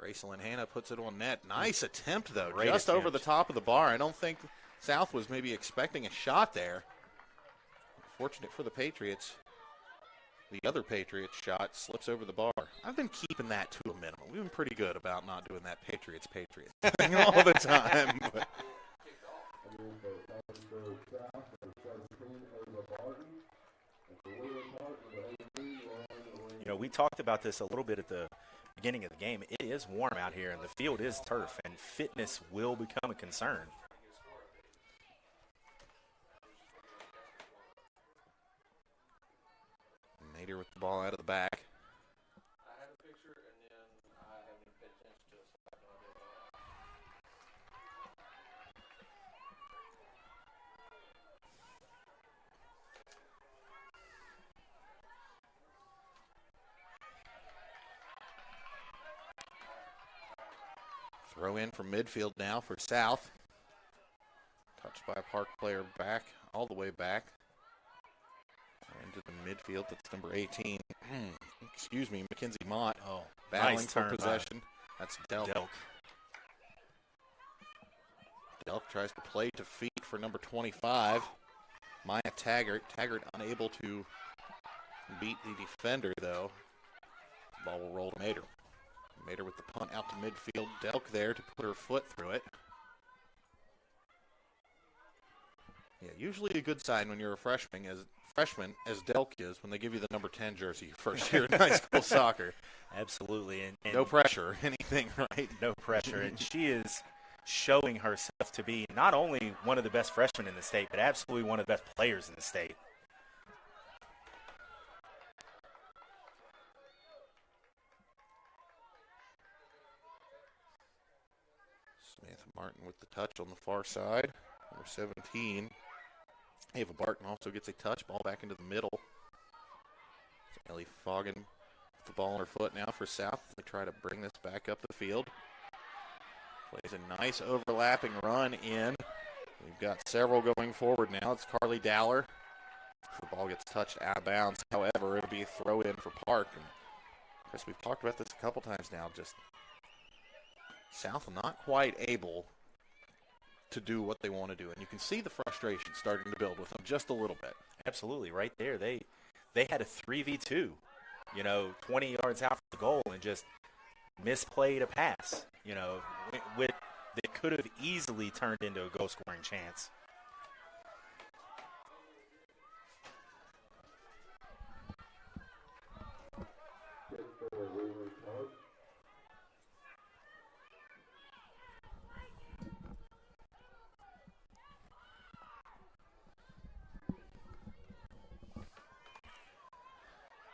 Gracelyn Hanna puts it on net. Nice attempt, though. Great just attempt. over the top of the bar. I don't think South was maybe expecting a shot there. Fortunate for the Patriots. The other Patriots shot slips over the bar. I've been keeping that to a minimum. We've been pretty good about not doing that Patriots thing all the time. But. You know, we talked about this a little bit at the beginning of the game. It is warm out here, and the field is turf, and fitness will become a concern. Nader with the ball out of the back. I have a picture, and then I haven't paid attention to it, so I have no idea about it. Throw in from midfield now for South. Touched by a Park player back, all the way back. Into the midfield, that's number 18. Excuse me, Mackenzie Mott. Oh, battling nice for turn possession. That's Delk. Delk tries to play to feet for number 25. Maya Taggart. Taggart unable to beat the defender, though. The ball will roll to Mater. Mater with the punt out to midfield. Delk there to put her foot through it. Yeah, usually a good sign when you're a freshman, as Delk is, when they give you the number 10 jersey your first year in high school soccer. Absolutely. And no pressure or anything, right? No pressure. And she is showing herself to be not only one of the best freshmen in the state, but absolutely one of the best players in the state. Samantha Martin with the touch on the far side. Number 17. Ava Barton also gets a touch. Ball back into the middle. Ellie Foggin with the ball on her foot now for South. They try to bring this back up the field. Plays a nice overlapping run in. We've got several going forward now. It's Carly Dowler. The ball gets touched out of bounds. However, it'll be a throw in for Park. And Chris, we've talked about this a couple times now. Just South not quite able to do what they want to do. And you can see the frustration starting to build with them just a little bit. Absolutely, right there. They had a 3v2, 20 yards out from the goal and just misplayed a pass, that could have easily turned into a goal-scoring chance.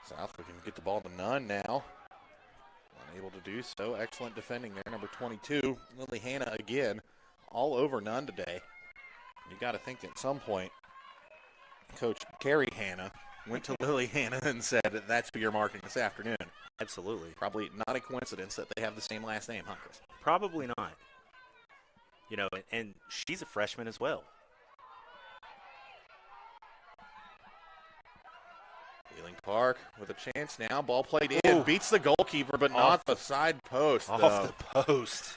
South looking to get the ball to none now. Unable to do so. Excellent defending there. Number 22, Lily Hanna again, all over none today. You got to think at some point, Coach Carrie Hanna went to Lily Hanna and said, that's who you're marking this afternoon. Absolutely. Probably not a coincidence that they have the same last name, huh, Chris? Probably not. And she's a freshman as well. Wheeling Park with a chance now. Ball played in. Ooh. Beats the goalkeeper, but not the side post. Off the post.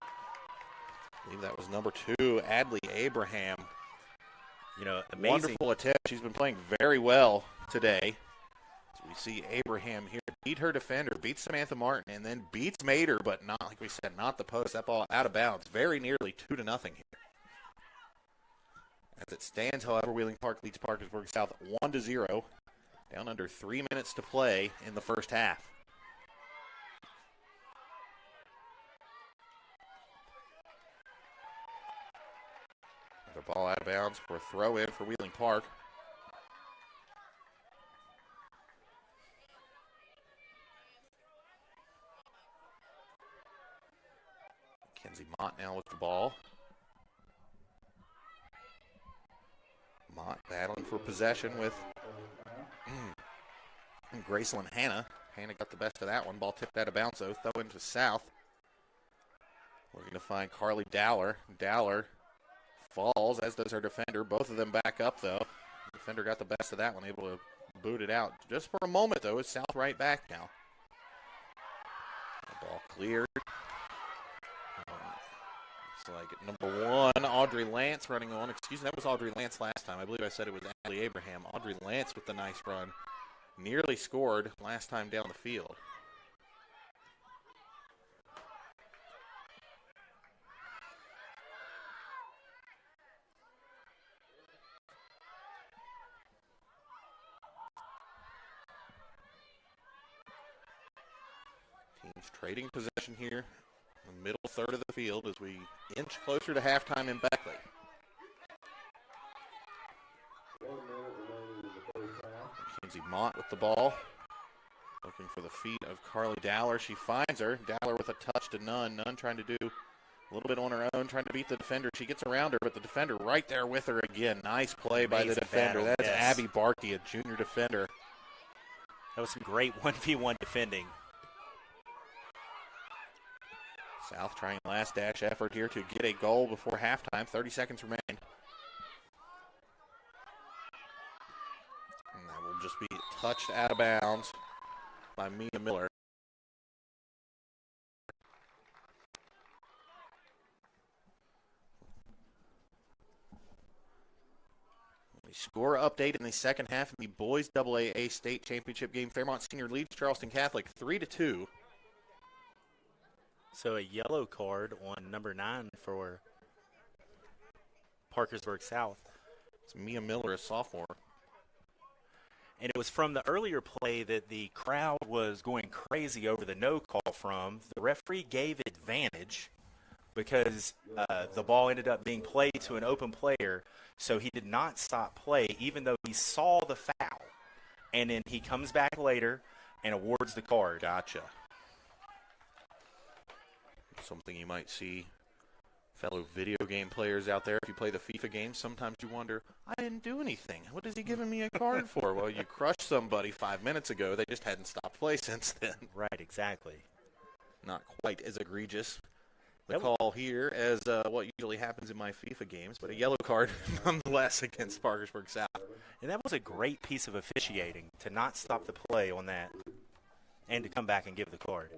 I believe that was number 2, Adley Abraham. Amazing. Wonderful attempt. She's been playing very well today. So we see Abraham here beat her defender, beats Samantha Martin, and then beats Mater, but not, like we said, not the post. That ball out of bounds. Very nearly 2-0 here. As it stands, however, Wheeling Park leads Parkersburg South 1-0. Down under 3 minutes to play in the first half. Another ball out of bounds for a throw in for Wheeling Park. Kenzie Mott now with the ball. Mott battling for possession with Gracelyn Hanna. Hanna got the best of that one. Ball tipped out of bounds, though. Throw into South. We're going to find Carly Dowler. Dowler falls, as does her defender. Both of them back up, though. The defender got the best of that one, able to boot it out. Just for a moment, though, it's South right back now. cleared. It's like number 1, Audrey Lance running on. Excuse me, that was Audrey Lance last time. I believe I said it was Allie Abraham. Audrey Lance with the nice run. Nearly scored last time down the field. Teams trading possession here. The middle third of the field as we inch closer to halftime in Beckley. Mackenzie Mott with the ball. Looking for the feet of Carly Dowler. She finds her. Dowler with a touch to Nunn. Nunn trying to do a little bit on her own, trying to beat the defender. She gets around her, but the defender right there with her again. Nice play by the defender. That's Abby Barkey, a junior defender. That was some great 1v1 defending. South trying last dash effort here to get a goal before halftime. 30 seconds remain. And that will just be touched out of bounds by Mia Miller. The score update in the second half of the boys AA state championship game. Fairmont Senior leads Charleston Catholic 3-2. So a yellow card on number 9 for Parkersburg South. It's Mia Miller, a sophomore. And it was from the earlier play that the crowd was going crazy over the no call from. The referee gave advantage because the ball ended up being played to an open player, so he did not stop play even though he saw the foul. And then he comes back later and awards the card. Gotcha. Something you might see fellow video game players out there. If you play the FIFA games, sometimes you wonder, I didn't do anything. What is he giving me a card for? Well, you crushed somebody 5 minutes ago. They just hadn't stopped play since then. Right, exactly. Not quite as egregious, the call here, as what usually happens in my FIFA games, but a yellow card nonetheless against Parkersburg South. And that was a great piece of officiating to not stop the play on that and to come back and give the card.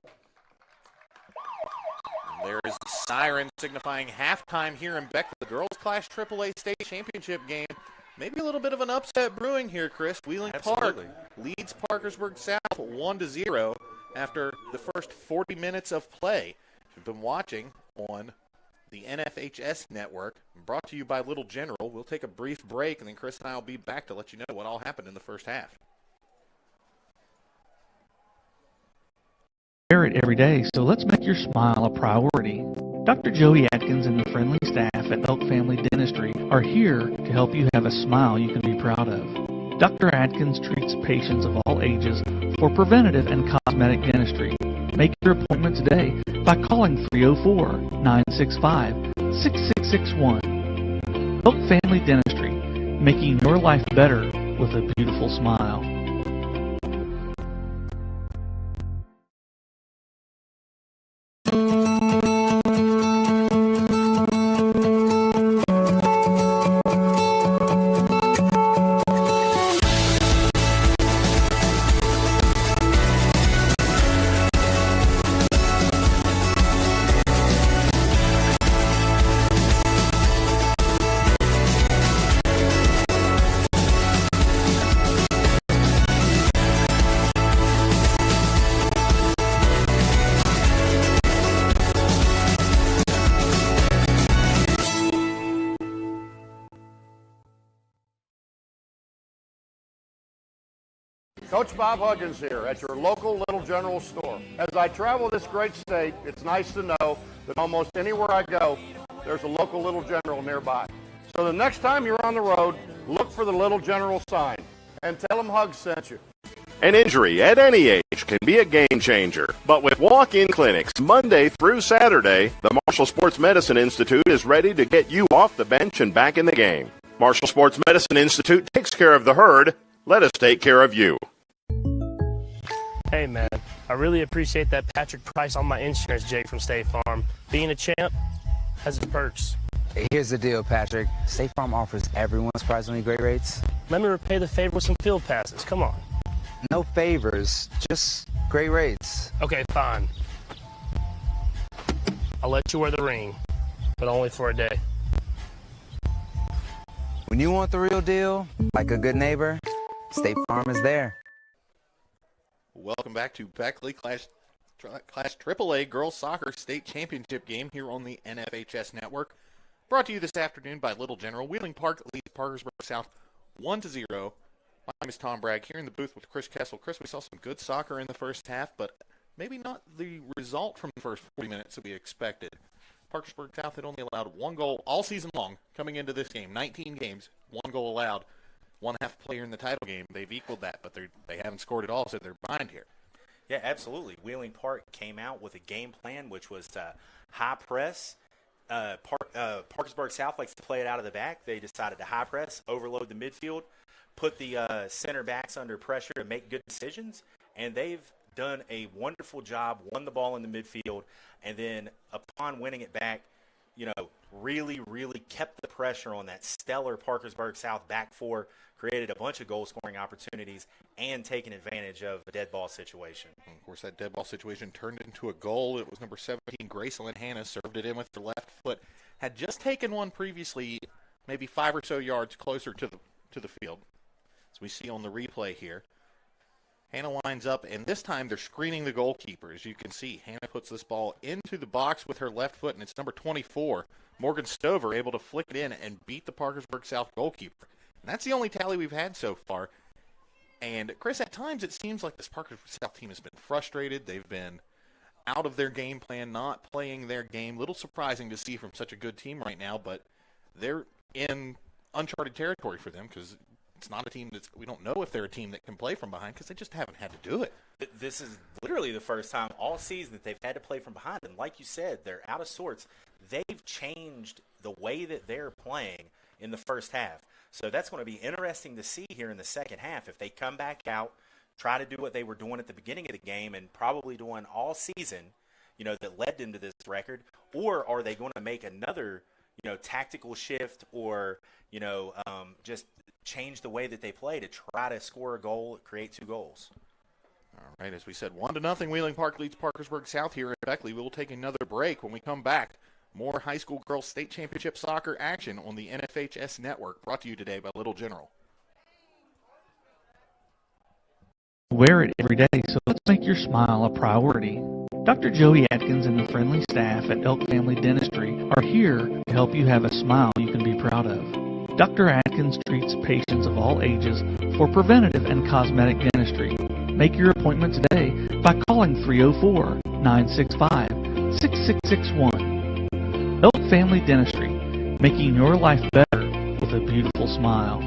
There is the siren signifying halftime here in Beckley. The Girls Class AAA State Championship game. Maybe a little bit of an upset brewing here, Chris. Wheeling Park leads Parkersburg South 1-0 after the first 40 minutes of play. You've been watching on the NFHS network, brought to you by Little General. We'll take a brief break, and then Chris and I will be back to let you know what all happened in the first half. It every day, so let's make your smile a priority. Dr. Joey Atkins and the friendly staff at Elk Family Dentistry are here to help you have a smile you can be proud of. Dr. Atkins treats patients of all ages for preventative and cosmetic dentistry. Make your appointment today by calling 304-965-6661. Elk Family Dentistry, making your life better with a beautiful smile. Coach Bob Huggins here at your local Little General store. As I travel this great state, it's nice to know that almost anywhere I go, there's a local Little General nearby. So the next time you're on the road, look for the Little General sign and tell them Hugs sent you. An injury at any age can be a game changer, but with walk-in clinics Monday through Saturday, the Marshall Sports Medicine Institute is ready to get you off the bench and back in the game. Marshall Sports Medicine Institute takes care of the herd. Let us take care of you. Hey man, I really appreciate that Patrick Price on my insurance, Jake from State Farm. Being a champ has its perks. Here's the deal, Patrick. State Farm offers everyone surprisingly great rates. Let me repay the favor with some field passes. Come on. No favors, just great rates. Okay, fine. I'll let you wear the ring, but only for a day. When you want the real deal, like a good neighbor, State Farm is there. Welcome back to Beckley Class AAA Girls Soccer State Championship game here on the NFHS Network. Brought to you this afternoon by Little General. Wheeling Park leads Parkersburg South 1-0. My name is Tom Bragg here in the booth with Chris Kessel. Chris, we saw some good soccer in the first half, but maybe not the result from the first 40 minutes that we expected. Parkersburg South had only allowed one goal all season long coming into this game. 19 games, one goal allowed, one half player in the title game. They've equaled that, but they haven't scored at all, so they're behind here. Yeah, absolutely. Wheeling Park came out with a game plan, which was to high press. Parkersburg South likes to play it out of the back. They decided to high press, overload the midfield, put the center backs under pressure to make good decisions, and they've done a wonderful job, won the ball in the midfield, and then upon winning it back, really, really kept the pressure on that stellar Parkersburg South back four, created a bunch of goal-scoring opportunities, and taken advantage of a dead ball situation. And of course, that dead ball situation turned into a goal. It was number 17, Gracelyn Hanna, served it in with her left foot. Had just taken one previously, maybe 5 or so yards closer to the field. As we see on the replay here. Hanna lines up, and this time they're screening the goalkeeper. As you can see, Hanna puts this ball into the box with her left foot, and it's number 24, Morgan Stover, able to flick it in and beat the Parkersburg South goalkeeper. And that's the only tally we've had so far. And, Chris, at times it seems like this Parkersburg South team has been frustrated. They've been out of their game plan, not playing their game. A little surprising to see from such a good team right now, but they're in uncharted territory for them because it's not a team we don't know if they're a team that can play from behind because they just haven't had to do it. This is literally the first time all season that they've had to play from behind. And like you said, they're out of sorts. They've changed the way that they're playing in the first half. So that's going to be interesting to see here in the second half. If they come back out, try to do what they were doing at the beginning of the game and probably doing all season, that led them to this record, or are they going to make another, tactical shift or, just change the way that they play to try to score a goal, create 2 goals? All right, as we said, 1-0, Wheeling Park leads Parkersburg South here at Beckley. We will take another break. When we come back, more high school girls state championship soccer action on the NFHS Network, brought to you today by Little General. Wear it every day, so let's make your smile a priority. Dr. Joey Atkins and the friendly staff at Elk Family Dentistry are here to help you have a smile you can be proud of. Dr. Atkins treats patients of all ages for preventative and cosmetic dentistry. Make your appointment today by calling 304-965-6661. Elk Family Dentistry, making your life better with a beautiful smile.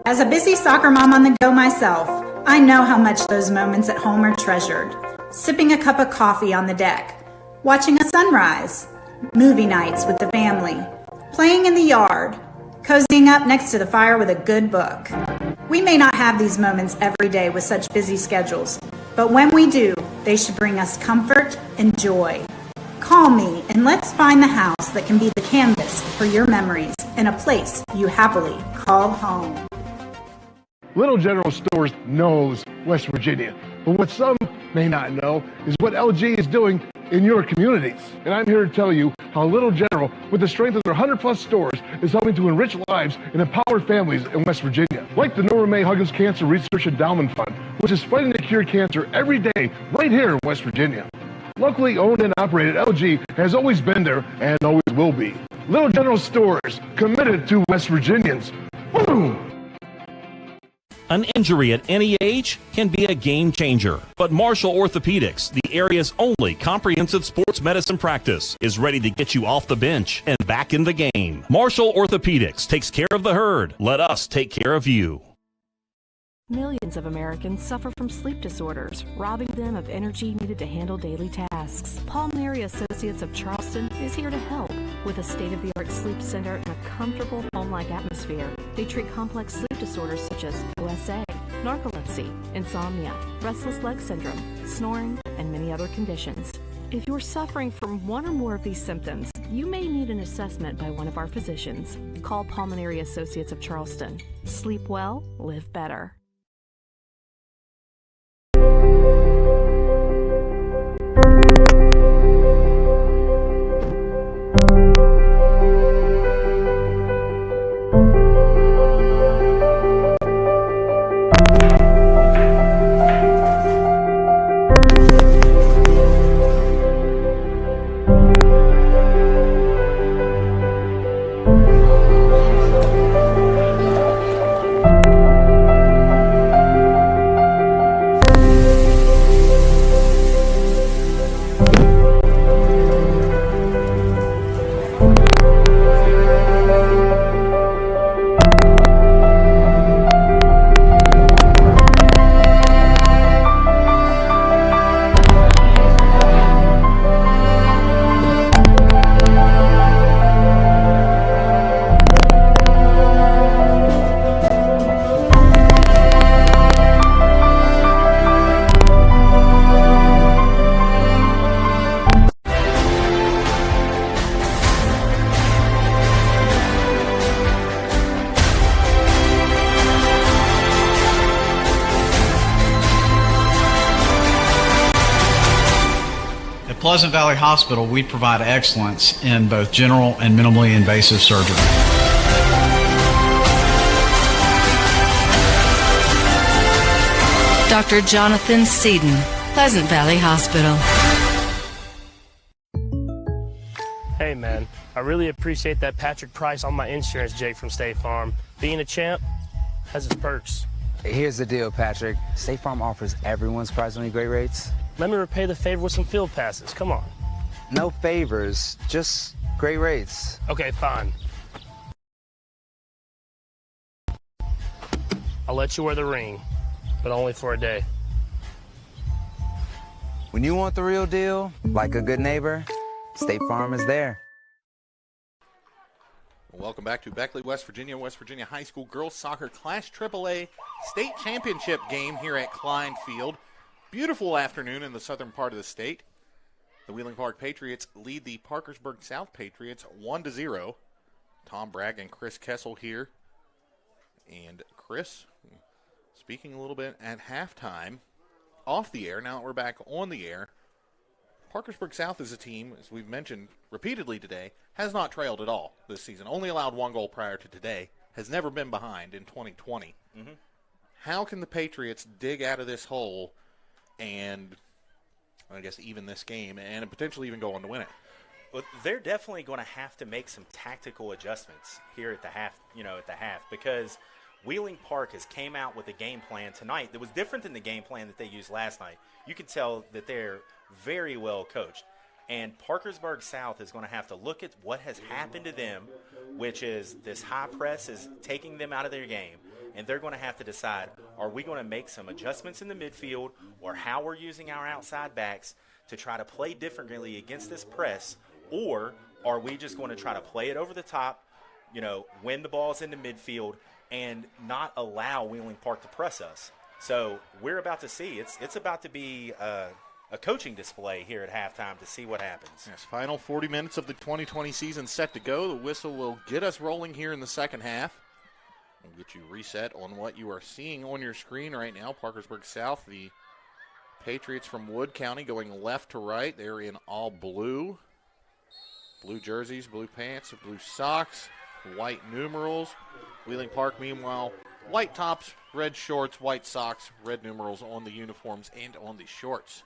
As a busy soccer mom on the go myself, I know how much those moments at home are treasured. Sipping a cup of coffee on the deck, watching a sunrise, movie nights with the family, playing in the yard, cozying up next to the fire with a good book. We may not have these moments every day with such busy schedules, but when we do, they should bring us comfort and joy. Call me and let's find the house that can be the canvas for your memories and a place you happily call home. Little General Stores knows West Virginia, but what some may not know is what LG is doing in your communities. And I'm here to tell you how Little General, with the strength of their 100-plus stores, is helping to enrich lives and empower families in West Virginia. Like the Nora May Huggins Cancer Research Endowment Fund, which is fighting to cure cancer every day right here in West Virginia. Locally owned and operated, LG has always been there and always will be. Little General Stores, committed to West Virginians. Boom! An injury at any age can be a game changer, but Marshall Orthopedics, the area's only comprehensive sports medicine practice, is ready to get you off the bench and back in the game. Marshall Orthopedics takes care of the herd. Let us take care of you. Millions of Americans suffer from sleep disorders, robbing them of energy needed to handle daily tasks. Pulmonary Associates of Charleston is here to help. With a state-of-the-art sleep center and a comfortable home-like atmosphere, they treat complex sleep disorders such as Wvssac, narcolepsy, insomnia, restless leg syndrome, snoring, and many other conditions. If you're suffering from one or more of these symptoms, you may need an assessment by one of our physicians. Call Pulmonary Associates of Charleston. Sleep well, live better. Pleasant Valley Hospital, we provide excellence in both general and minimally invasive surgery. Dr. Jonathan Seaton, Pleasant Valley Hospital. Hey man, I really appreciate that Patrick price on my insurance, Jake from State Farm. Being a champ has its perks. Here's the deal, Patrick. State Farm offers everyone surprisingly great rates. Let me repay the favor with some field passes. Come on. No favors, just great rates. Okay, fine. I'll let you wear the ring, but only for a day. When you want the real deal, like a good neighbor, State Farm is there. Welcome back to Beckley, West Virginia High School Girls Soccer Class AAA State Championship game here at Klein Field. Beautiful afternoon in the southern part of the state. The Wheeling Park Patriots lead the Parkersburg South Patriots 1-0. Tom Bragg and Chris Kessel here. And Chris, speaking a little bit at halftime, off the air, now that we're back on the air, Parkersburg South is a team, as we've mentioned repeatedly today, has not trailed at all this season. Only allowed one goal prior to today. Has never been behind in 2020. Mm-hmm. How can the Patriots dig out of this hole and, I guess, even this game and potentially even go on to win it? Well, they're definitely going to have to make some tactical adjustments here at the half, because Wheeling Park has came out with a game plan tonight that was different than the game plan that they used last night. You can tell that they're very well coached. And Parkersburg South is going to have to look at what has happened to them, which is this high press is taking them out of their game. And they're going to have to decide, are we going to make some adjustments in the midfield or how we're using our outside backs to try to play differently against this press, or are we just going to try to play it over the top, win the balls in the midfield and not allow Wheeling Park to press us? So we're about to see. It's about to be a coaching display here at halftime to see what happens. Yes, final 40 minutes of the 2020 season set to go. The whistle will get us rolling here in the second half. We'll get you reset on what you are seeing on your screen right now. Parkersburg South, the Patriots from Wood County going left to right. They're in all blue. Blue jerseys, blue pants, blue socks, white numerals. Wheeling Park, meanwhile, white tops, red shorts, white socks, red numerals on the uniforms and on the shorts.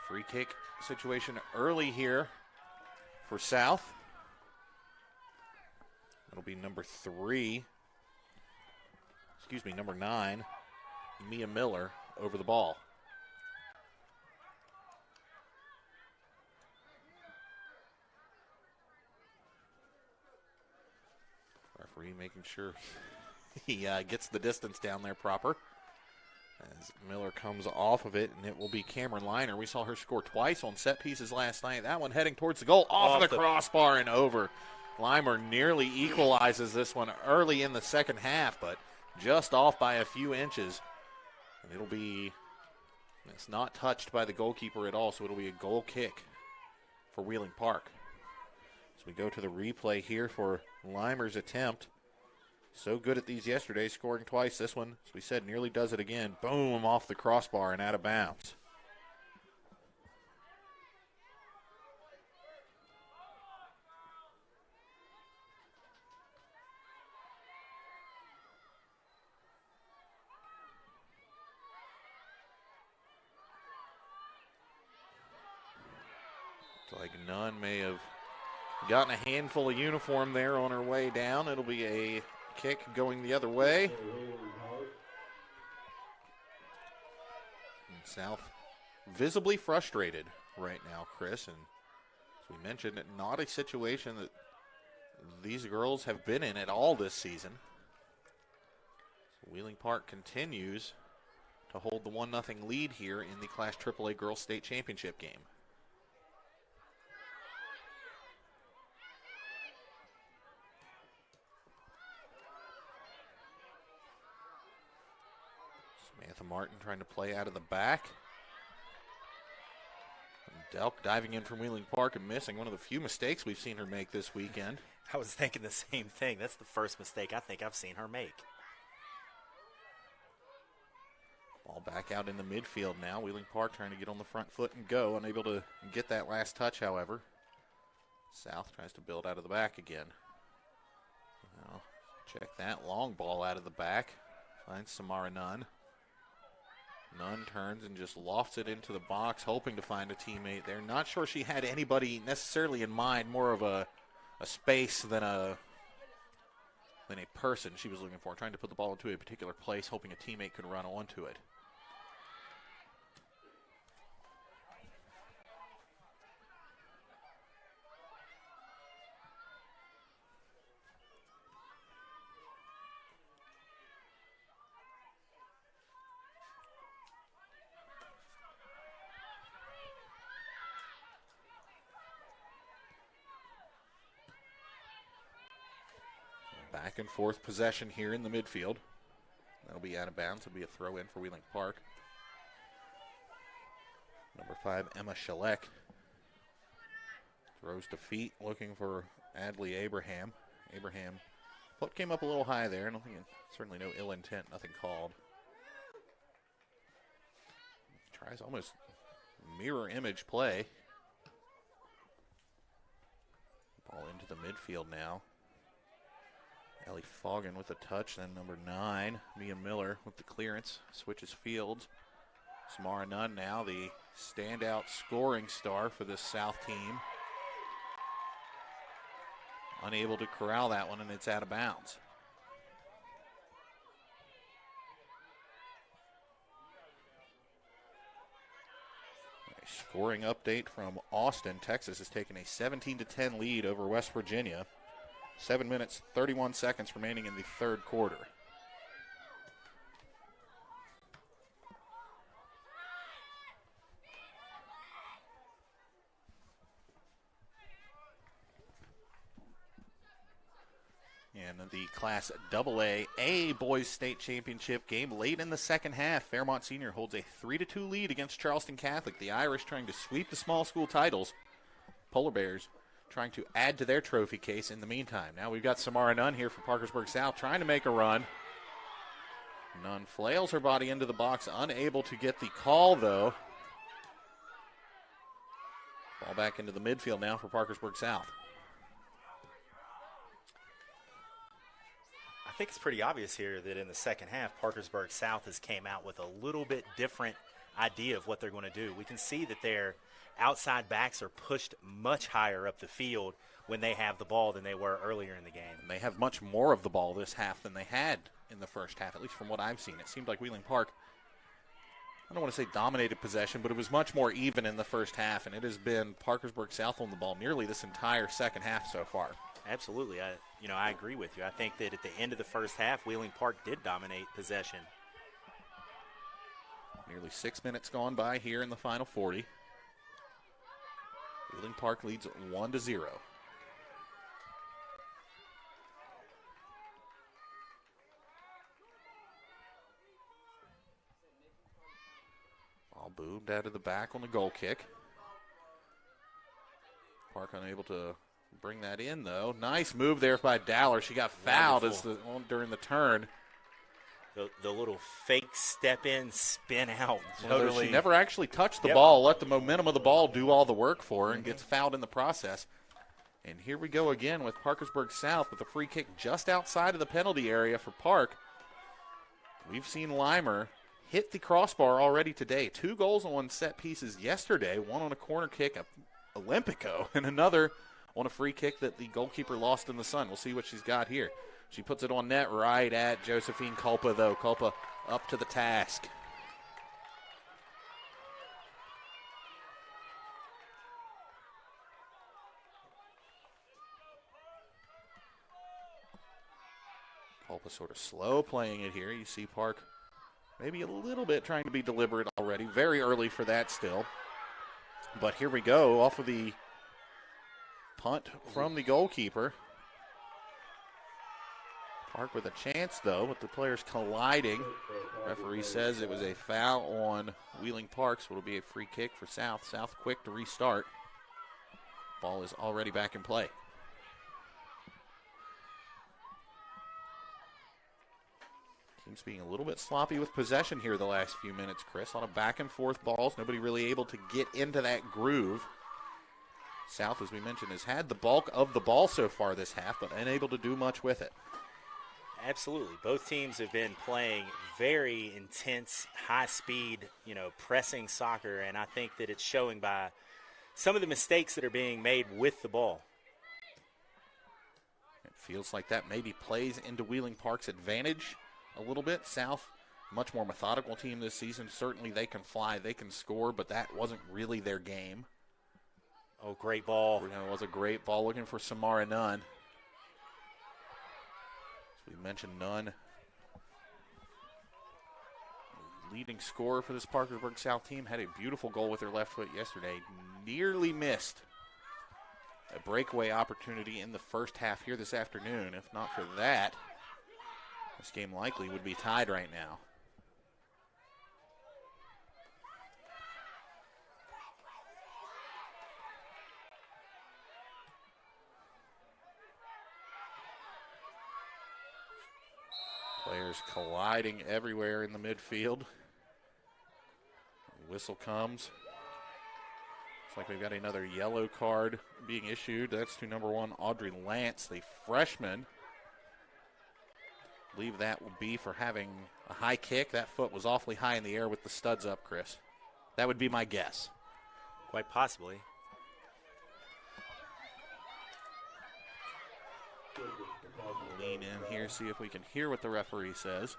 Free kick situation early here for South. It'll be number 3. number 9, Mia Miller, over the ball. Referee making sure he gets the distance down there proper. As Miller comes off of it, and it will be Cameron Liner. We saw her score twice on set pieces last night. That one heading towards the goal, off of the crossbar and over. Limer nearly equalizes this one early in the second half, but just off by a few inches. And it's not touched by the goalkeeper at all, so it'll be a goal kick for Wheeling Park. So we go to the replay here for Limer's attempt. So good at these yesterday, scoring twice. This one, as we said, nearly does it again. Boom, off the crossbar and out of bounds. It's like Nunn may have gotten a handful of uniform there on her way down. It'll be a kick going the other way. And South visibly frustrated right now, Chris. And as we mentioned, not a situation that these girls have been in at all this season. So Wheeling Park continues to hold the 1-0 lead here in the Class AAA Girls State Championship game. Samantha Martin trying to play out of the back. And Delk diving in from Wheeling Park and missing, one of the few mistakes we've seen her make this weekend. I was thinking the same thing. That's the first mistake I think I've seen her make. Ball back out in the midfield now. Wheeling Park trying to get on the front foot and go. Unable to get that last touch, however. South tries to build out of the back again. Now, check that long ball out of the back. Finds Samara Nunn. Nunn turns and just lofts it into the box, hoping to find a teammate there. Not sure she had anybody necessarily in mind, more of a space than a person she was looking for, trying to put the ball into a particular place, hoping a teammate could run onto it. Back and forth possession here in the midfield. That'll be out of bounds. It'll be a throw in for Wheeling Park. Number 5, Emma Shalek. Throws to feet, looking for Adley Abraham. Abraham, foot came up a little high there. Certainly no ill intent, nothing called. Tries almost mirror image play. Ball into the midfield now. Ellie Foggin with a touch, then number 9, Mia Miller with the clearance, switches fields. Samara Nunn now the standout scoring star for this South team. Unable to corral that one, and it's out of bounds. A scoring update from Austin. Texas has taken a 17-10 lead over West Virginia. 7 minutes, 31 seconds remaining in the third quarter. And the Class AA Boys State Championship game late in the second half. Fairmont Senior holds a 3-2 lead against Charleston Catholic. The Irish trying to sweep the small school titles. Polar Bears trying to add to their trophy case in the meantime. Now we've got Samara Nunn here for Parkersburg South trying to make a run. Nunn flails her body into the box, unable to get the call though. Ball back into the midfield now for Parkersburg South. I think it's pretty obvious here that in the second half, Parkersburg South has came out with a little bit different idea of what they're going to do. We can see that their outside backs are pushed much higher up the field when they have the ball than they were earlier in the game. And they have much more of the ball this half than they had in the first half, at least from what I've seen. It seemed like Wheeling Park, I don't want to say dominated possession, but it was much more even in the first half, and it has been Parkersburg South on the ball nearly this entire second half so far. Absolutely. I agree with you. I think that at the end of the first half, Wheeling Park did dominate possession. Nearly 6 minutes gone by here in the final 40. Wheeling Park leads 1-0. Ball boomed out of the back on the goal kick. Park unable to bring that in, though. Nice move there by Dowler. She got fouled during the turn. The little fake step in, spin out. Totally. She never actually touched the ball, let the momentum of the ball do all the work for her, and gets fouled in the process. And here we go again with Parkersburg South with a free kick just outside of the penalty area for Park. We've seen Limer hit the crossbar already today. 2 goals on set pieces yesterday, one on a corner kick, a Olympico, and another on a free kick that the goalkeeper lost in the sun. We'll see what she's got here. She puts it on net right at Josephine Culpa, though. Culpa up to the task. Culpa sort of slow playing it here. You see Park maybe a little bit trying to be deliberate already. Very early for that still. But here we go off of the punt from the goalkeeper. Park with a chance, though, with the players colliding. Referee says it was a foul on Wheeling Park, so it'll be a free kick for South. South quick to restart. Ball is already back in play. Team's being a little bit sloppy with possession here the last few minutes, Chris. A lot of back-and-forth balls. Nobody really able to get into that groove. South, as we mentioned, has had the bulk of the ball so far this half, but unable to do much with it. Absolutely. Both teams have been playing very intense, high-speed, pressing soccer, and I think that it's showing by some of the mistakes that are being made with the ball. It feels like that maybe plays into Wheeling Park's advantage a little bit. South, much more methodical team this season. Certainly they can fly, they can score, but that wasn't really their game. Oh, great ball. It was a great ball looking for Samara Nunn. We mentioned Nunn, leading scorer for this Parkersburg South team, had a beautiful goal with her left foot yesterday. Nearly missed a breakaway opportunity in the first half here this afternoon. If not for that, this game likely would be tied right now. Players colliding everywhere in the midfield. The whistle comes. Looks like we've got another yellow card being issued. That's to number 1, Audrey Lance, the freshman. I believe that will be for having a high kick. That foot was awfully high in the air with the studs up, Chris. That would be my guess. Quite possibly. Lean in here, see if we can hear what the referee says.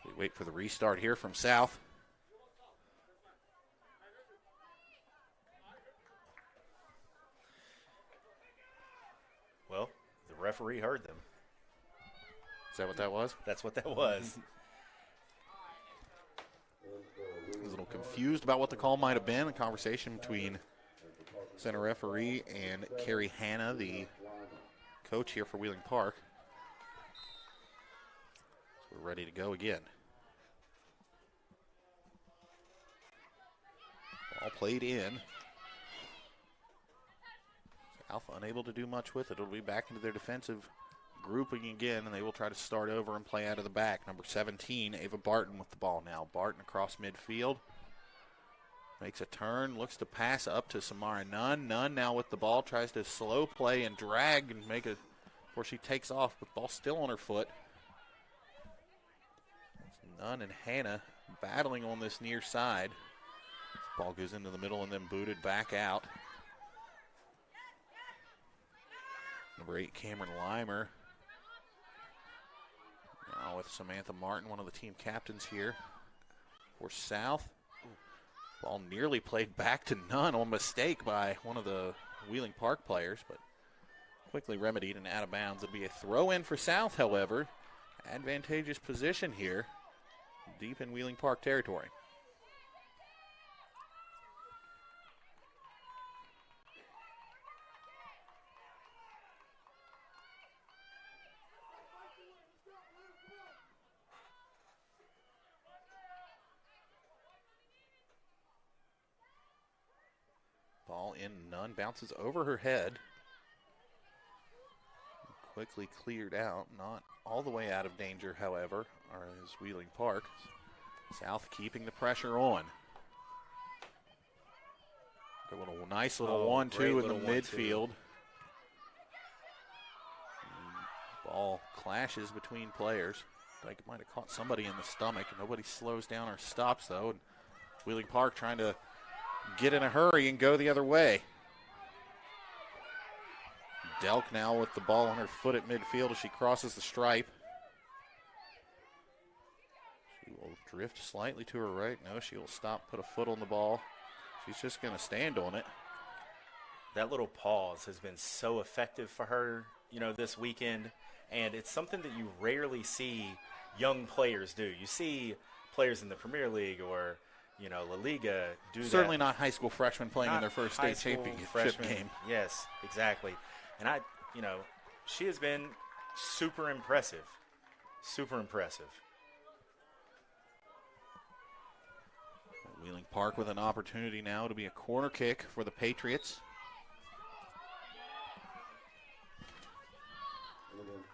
So we wait for the restart here from South. Well, the referee heard them. Is that what that was? That's what that was. I was a little confused about what the call might have been. A conversation between center referee and Carrie Hanna, the coach here for Wheeling Park. So we're ready to go again. Ball played in. South unable to do much with it. It'll be back into their defensive grouping again, and they will try to start over and play out of the back. Number 17, Ava Barton with the ball now. Barton across midfield. Makes a turn, looks to pass up to Samara Nunn. Nunn now with the ball, tries to slow play and drag and make it before she takes off, but ball still on her foot. Nunn and Hannah battling on this near side. Ball goes into the middle and then booted back out. Number 8, Cameron Limer. Now with Samantha Martin, one of the team captains here for South. Ball nearly played back to Nunn on mistake by one of the Wheeling Park players, but quickly remedied and out of bounds. It'll be a throw in for South, however. Advantageous position here, deep in Wheeling Park territory. Ball in, Nunn bounces over her head. Quickly cleared out, not all the way out of danger, however, is Wheeling Park. South keeping the pressure on. A nice little 1-2 in the midfield. Ball clashes between players. Like it might have caught somebody in the stomach. Nobody slows down or stops, though. And Wheeling Park trying to get in a hurry and go the other way. Delk now with the ball on her foot at midfield as she crosses the stripe. She will drift slightly to her right. No, she will stop, put a foot on the ball. She's just going to stand on it. That little pause has been so effective for her, this weekend. And it's something that you rarely see young players do. You see players in the Premier League or La Liga do that. Certainly not high school freshmen playing in their first state championship game. Yes, exactly. And she has been super impressive. Super impressive. Wheeling Park with an opportunity now to be a corner kick for the Patriots.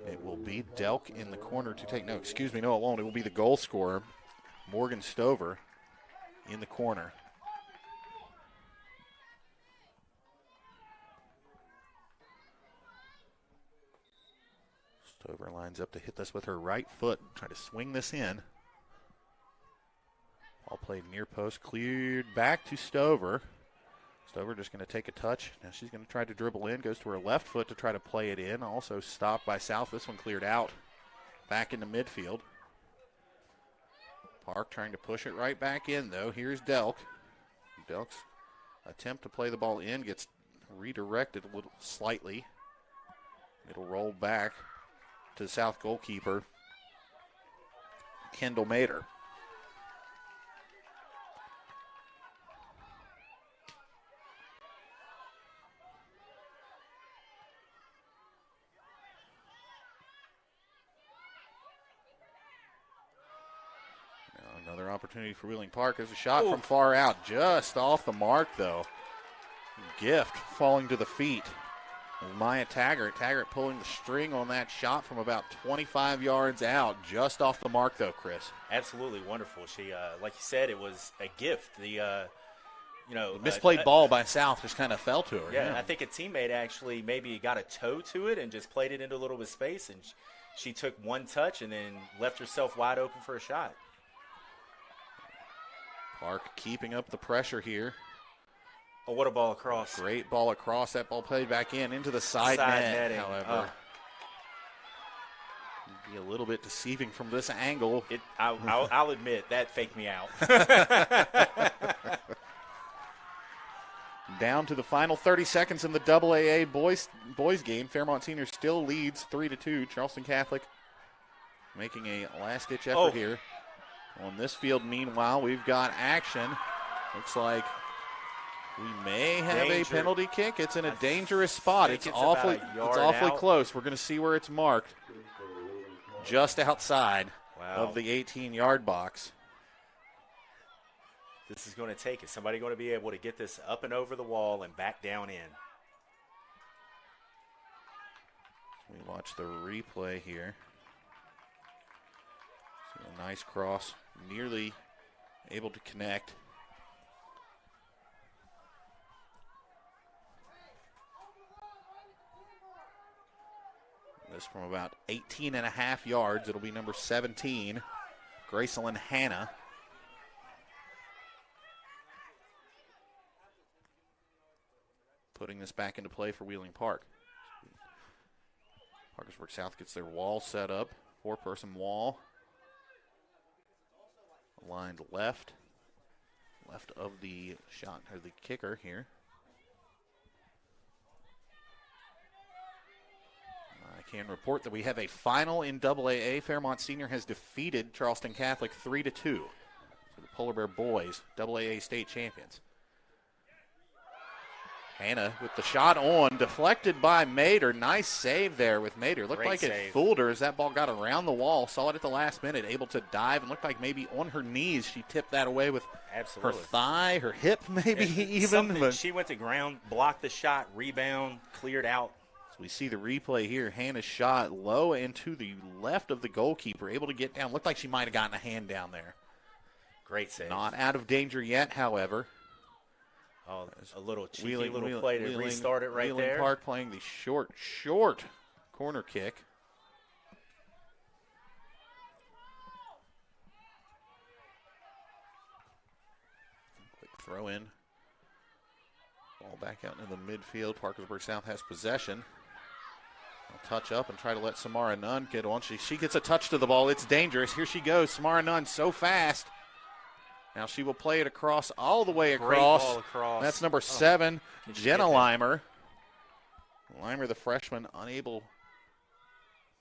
It will be Delk in the corner to take, no, it won't. It will be the goal scorer, Morgan Stover, in the corner. Stover lines up to hit this with her right foot, try to swing this in. Ball played near post, cleared back to Stover. Stover just going to take a touch. Now she's going to try to dribble in, goes to her left foot to try to play it in. Also stopped by South. This one cleared out back into midfield. Park trying to push it right back in, though. Here's Delk. Delk's attempt to play the ball in gets redirected a little slightly. It'll roll back to the South goalkeeper, Kendall Mater. Another opportunity for Wheeling Park. There's a shot from far out, just off the mark, though. Gift falling to the feet of Maya Taggart. Taggart pulling the string on that shot from about 25 yards out, just off the mark, though, Chris. Absolutely wonderful. She, like you said, it was a gift. The misplayed ball by South just kind of fell to her. Yeah, I think a teammate actually maybe got a toe to it and just played it into a little bit of space, and she took one touch and then left herself wide open for a shot. Park keeping up the pressure here. Oh, what a ball across. Great ball across. That ball played back into the side net, netting. However. Be a little bit deceiving from this angle. I'll admit, that faked me out. Down to the final 30 seconds in the AAA boys game. Fairmont Senior still leads 3-2. Charleston Catholic making a last-ditch effort here. On this field, meanwhile, we've got action. Looks like we may have a penalty kick. It's in a dangerous spot. It's awfully close. We're going to see where it's marked. Just outside of the 18-yard box. This is going to take it. Somebody going to be able to get this up and over the wall and back down in. We watch the replay here. See a nice cross, nearly able to connect. This from about 18 and a half yards. It'll be number 17, Gracelyn Hanna. Putting this back into play for Wheeling Park. Parkersburg South gets their wall set up. 4-person wall. Lined left of the shot, or the kicker here. I can report that we have a final in AAA. Fairmont Senior has defeated Charleston Catholic 3-2. So the Polar Bear boys, AAA state champions. Hanna with the shot on, deflected by Mater. Nice save there with Mater. Looked Great like save. It fooled her as that ball got around the wall. Saw it at the last minute, able to dive, and looked like maybe on her knees she tipped that away with Absolutely. her thigh, her hip maybe even. Something. But She went to ground, blocked the shot, rebound, cleared out. so we see the replay here. Hanna's shot low and to the left of the goalkeeper, able to get down. Looked like she might have gotten a hand down there. Great save. Not out of danger yet, however. Oh, a little cheeky little play to restart it right Wheeling there. Park playing the short corner kick. Quick throw in. Ball back out into the midfield. Parkersburg South has possession. I'll touch up and try to let Samara Nunn get on. She gets a touch to the ball. It's dangerous. Here she goes. Samara Nunn so fast. Now she will play it across, all the way across. Great ball across. That's number 7, Jenna Limer. Limer, the freshman, unable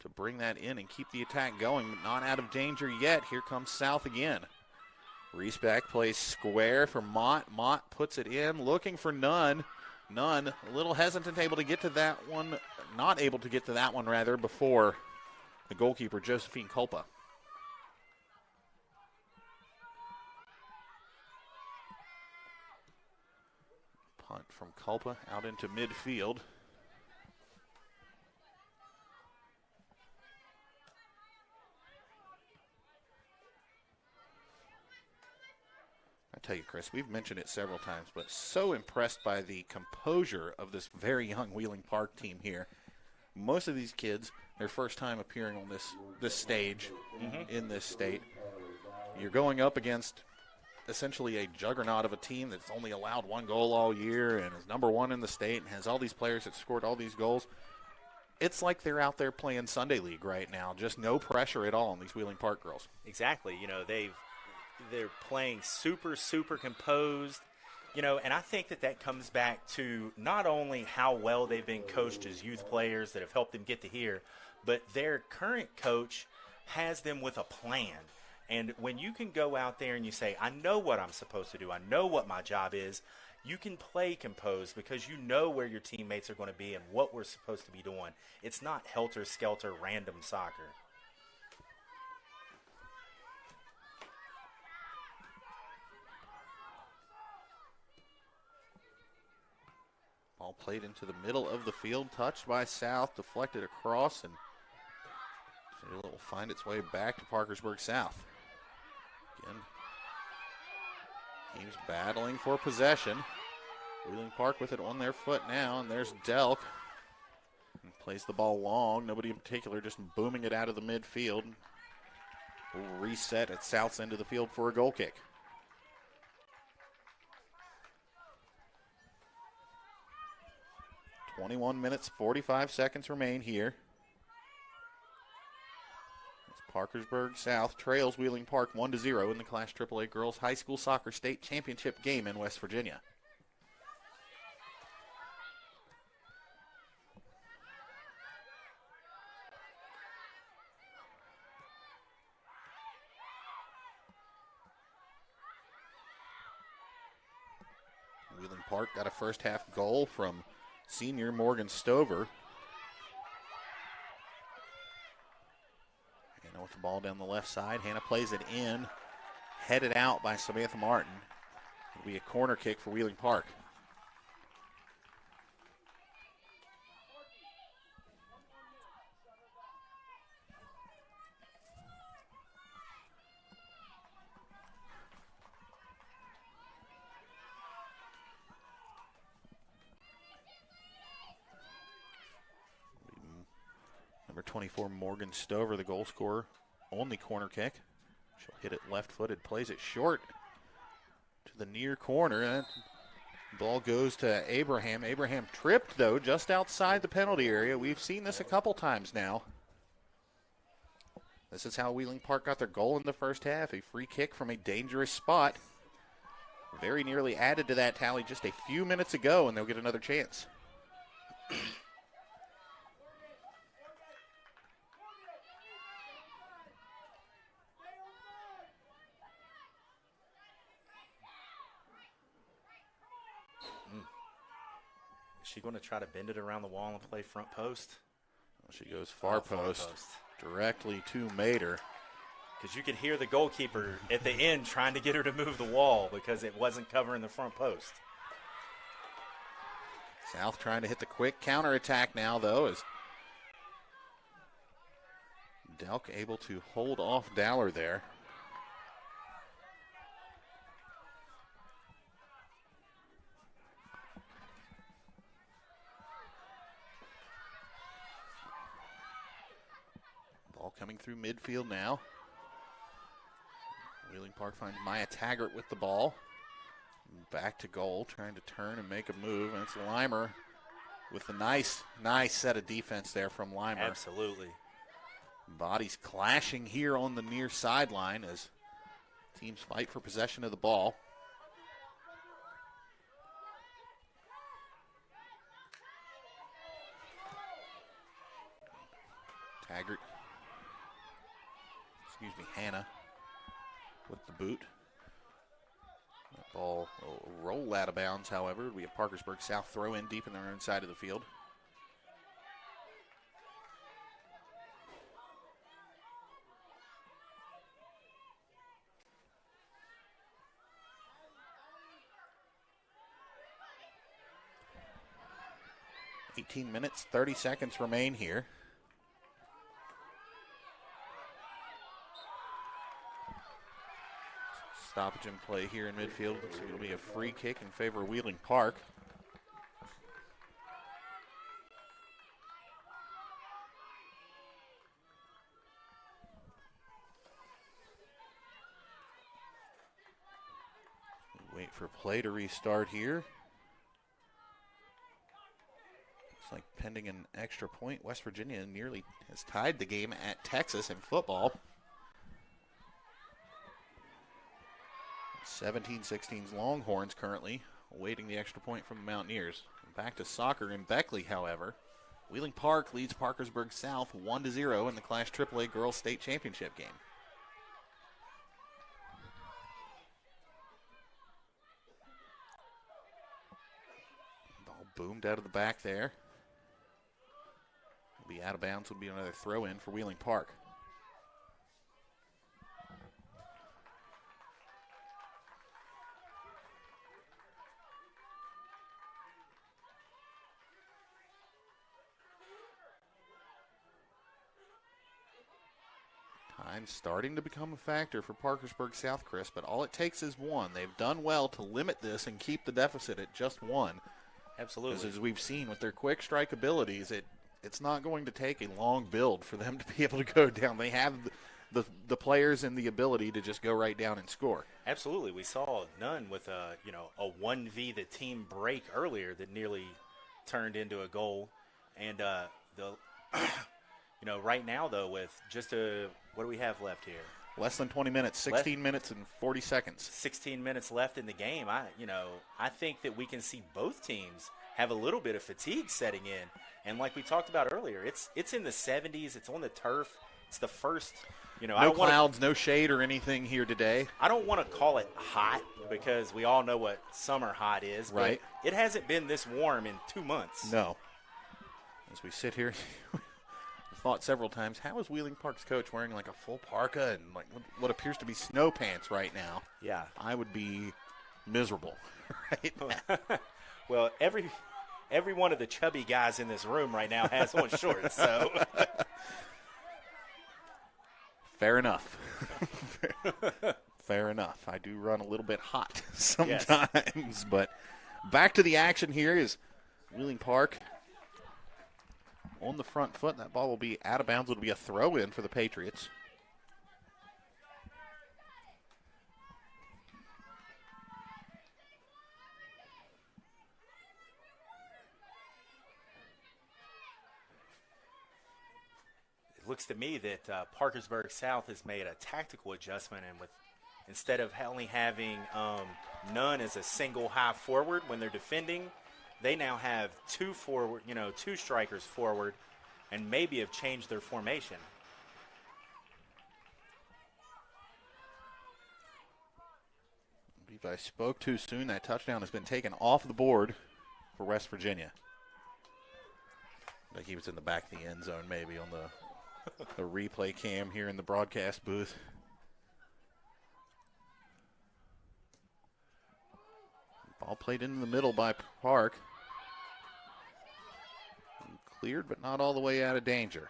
to bring that in and keep the attack going, but not out of danger yet. Here comes South again. Reesbeck plays square for Mott. Mott puts it in, looking for Nunn. Nunn, a little hesitant, able to get to that one, not able to get to that one, rather, before the goalkeeper, Josephine Culpa. Punt from Culpa out into midfield. I tell you, Chris, we've mentioned it several times, but so impressed by the composure of this very young Wheeling Park team here. Most of these kids, their first time appearing on this stage in this state. You're going up against essentially a juggernaut of a team that's only allowed 1 goal all year and is number 1 in the state and has all these players that scored all these goals. It's like they're out there playing Sunday League right now. Just no pressure at all on these Wheeling Park girls. Exactly. You know, they're playing super composed. You know, and I think that comes back to not only how well they've been coached as youth players that have helped them get to here, but their current coach has them with a plan. And when you can go out there and you say, I know what I'm supposed to do, I know what my job is, you can play composed because you know where your teammates are going to be and what we're supposed to be doing. It's not helter-skelter random soccer. Ball played into the middle of the field, touched by South, deflected across, and it will find its way back to Parkersburg South. Again, teams battling for possession. Wheeling Park with it on their foot now, and there's Delk. And plays the ball long, nobody in particular, just booming it out of the midfield. We'll reset at South's end of the field for a goal kick. .21 minutes, 45 seconds remain here. Parkersburg South trails Wheeling Park 1-0 in the Class AAA Girls High School Soccer State Championship game in West Virginia. Wheeling Park got a first half goal from senior Morgan Stover. With the ball down the left side, Hanna plays it in, headed out by Samantha Martin. It'll be a corner kick for Wheeling Park. Number 24, Morgan Stover, the goal scorer, on the corner kick. She'll hit it left-footed, plays it short to the near corner. And ball goes to Abraham. Abraham tripped, though, just outside the penalty area. We've seen this a couple times now. This is how Wheeling Park got their goal in the first half, a free kick from a dangerous spot. Very nearly added to that tally just a few minutes ago, and they'll get another chance. Is she going to try to bend it around the wall and play front post? Well, she goes far post, directly to Mater. Because you could hear the goalkeeper at the end trying to get her to move the wall because it wasn't covering the front post. South trying to hit the quick counterattack now, though, as Delk able to hold off Dowler there. Ball coming through midfield now. Wheeling Park finds Maya Taggart with the ball. Back to goal, trying to turn and make a move, and it's Limer with a nice set of defense there from Limer. Absolutely. Bodies clashing here on the near sideline as teams fight for possession of the ball. Taggart, Hannah with the boot. That ball will roll out of bounds, however. We have Parkersburg South throw in deep in their own side of the field. $18 minutes, 30 seconds remain here. Stoppage in play here in midfield. So it'll be a free kick in favor of Wheeling Park. Wait for play to restart here. Looks like pending an extra point, West Virginia nearly has tied the game at Texas in football. 17-16's Longhorns currently awaiting the extra point from the Mountaineers. Back to soccer in Beckley, however. Wheeling Park leads Parkersburg South 1-0 in the Class AAA Girls State Championship game. Ball boomed out of the back there. Will be out of bounds, will be another throw in for Wheeling Park. Time starting to become a factor for Parkersburg South, Chris, but all it takes is one. They've done well to limit this and keep the deficit at just one. Absolutely. Because as we've seen with their quick strike abilities, it's not going to take a long build for them to be able to go down. They have the players and the ability to just go right down and score. Absolutely. We saw none with a 1v the team break earlier that nearly turned into a goal. And right now, though, with just what do we have left here? Less than 20 minutes, 16 minutes and 40 seconds. 16 minutes left in the game. I think that we can see both teams have a little bit of fatigue setting in. And like we talked about earlier, it's in the 70s. It's on the turf. It's the first, no clouds, no shade or anything here today. I don't want to call it hot because we all know what summer hot is. Right. But it hasn't been this warm in 2 months. No. As we sit here, thought several times, how is Wheeling Park's coach wearing like a full parka and like what appears to be snow pants right now? Yeah. I would be miserable right now. Well, every one of the chubby guys in this room right now has on shorts, so. Fair enough. Fair enough. I do run a little bit hot sometimes, but back to the action here is Wheeling Park on the front foot. That ball will be out of bounds. It'll be a throw in for the Patriots. It looks to me that Parkersburg South has made a tactical adjustment, and instead of only having none as a single high forward when they're defending, they now have two strikers forward, and maybe have changed their formation. If I spoke too soon, that touchdown has been taken off the board for West Virginia. Like he was in the back of the end zone, maybe on the replay cam here in the broadcast booth. Ball played into the middle by Park. Cleared, but not all the way out of danger.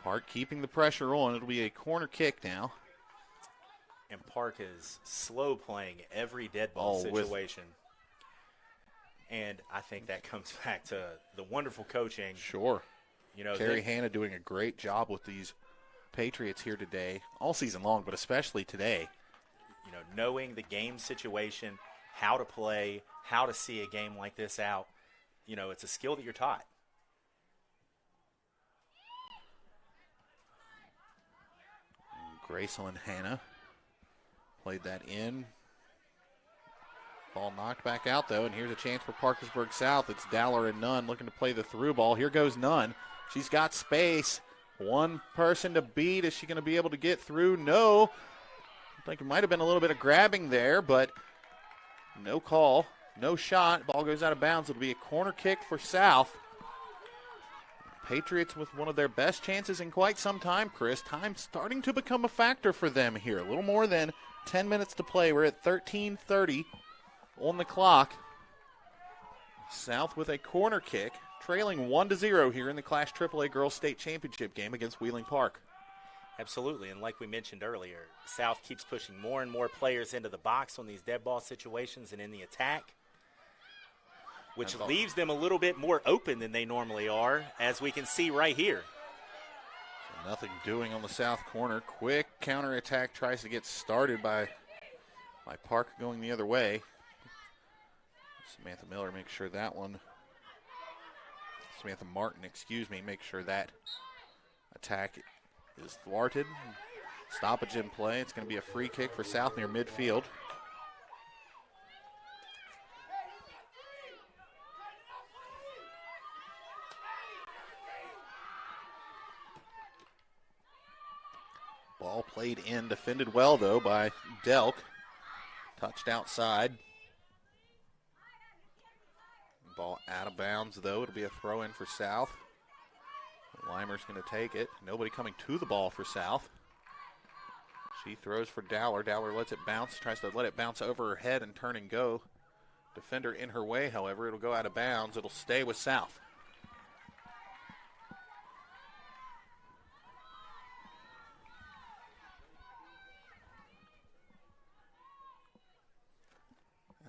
Park keeping the pressure on. It'll be a corner kick now. And Park is slow playing every dead ball situation. And I think that comes back to the wonderful coaching. Sure. Terry Hanna doing a great job with these Patriots here today, all season long, but especially today. Knowing the game situation, how to play, how to see a game like this out. It's a skill that you're taught. Graceland Hanna played that in. Ball knocked back out, though, and here's a chance for Parkersburg South. It's Dowler and Nunn looking to play the through ball. Here goes Nunn. She's got space. One person to beat. Is she going to be able to get through? No. I think it might have been a little bit of grabbing there, but no call, no shot. Ball goes out of bounds. It'll be a corner kick for South. Patriots with one of their best chances in quite some time, Chris. Time starting to become a factor for them here. A little more than 10 minutes to play. We're at 13:30 on the clock. South with a corner kick, trailing 1-0 here in the Class AAA Girls State Championship game against Wheeling Park. Absolutely, and like we mentioned earlier, South keeps pushing more and more players into the box on these dead ball situations and in the attack, which leaves them a little bit more open than they normally are, as we can see right here. So nothing doing on the South corner. Quick counterattack tries to get started by Park going the other way. Samantha Miller makes sure that one. Samantha Martin, make sure that attack is thwarted. Stoppage in play. It's going to be a free kick for South near midfield. Ball played in, defended well, though, by Delk. Touched outside. Ball out of bounds, though. It'll be a throw in for South. Weimer's going to take it. Nobody coming to the ball for South. She throws for Dowler. Dowler lets it bounce, tries to let it bounce over her head and turn and go. Defender in her way, however. It'll go out of bounds. It'll stay with South.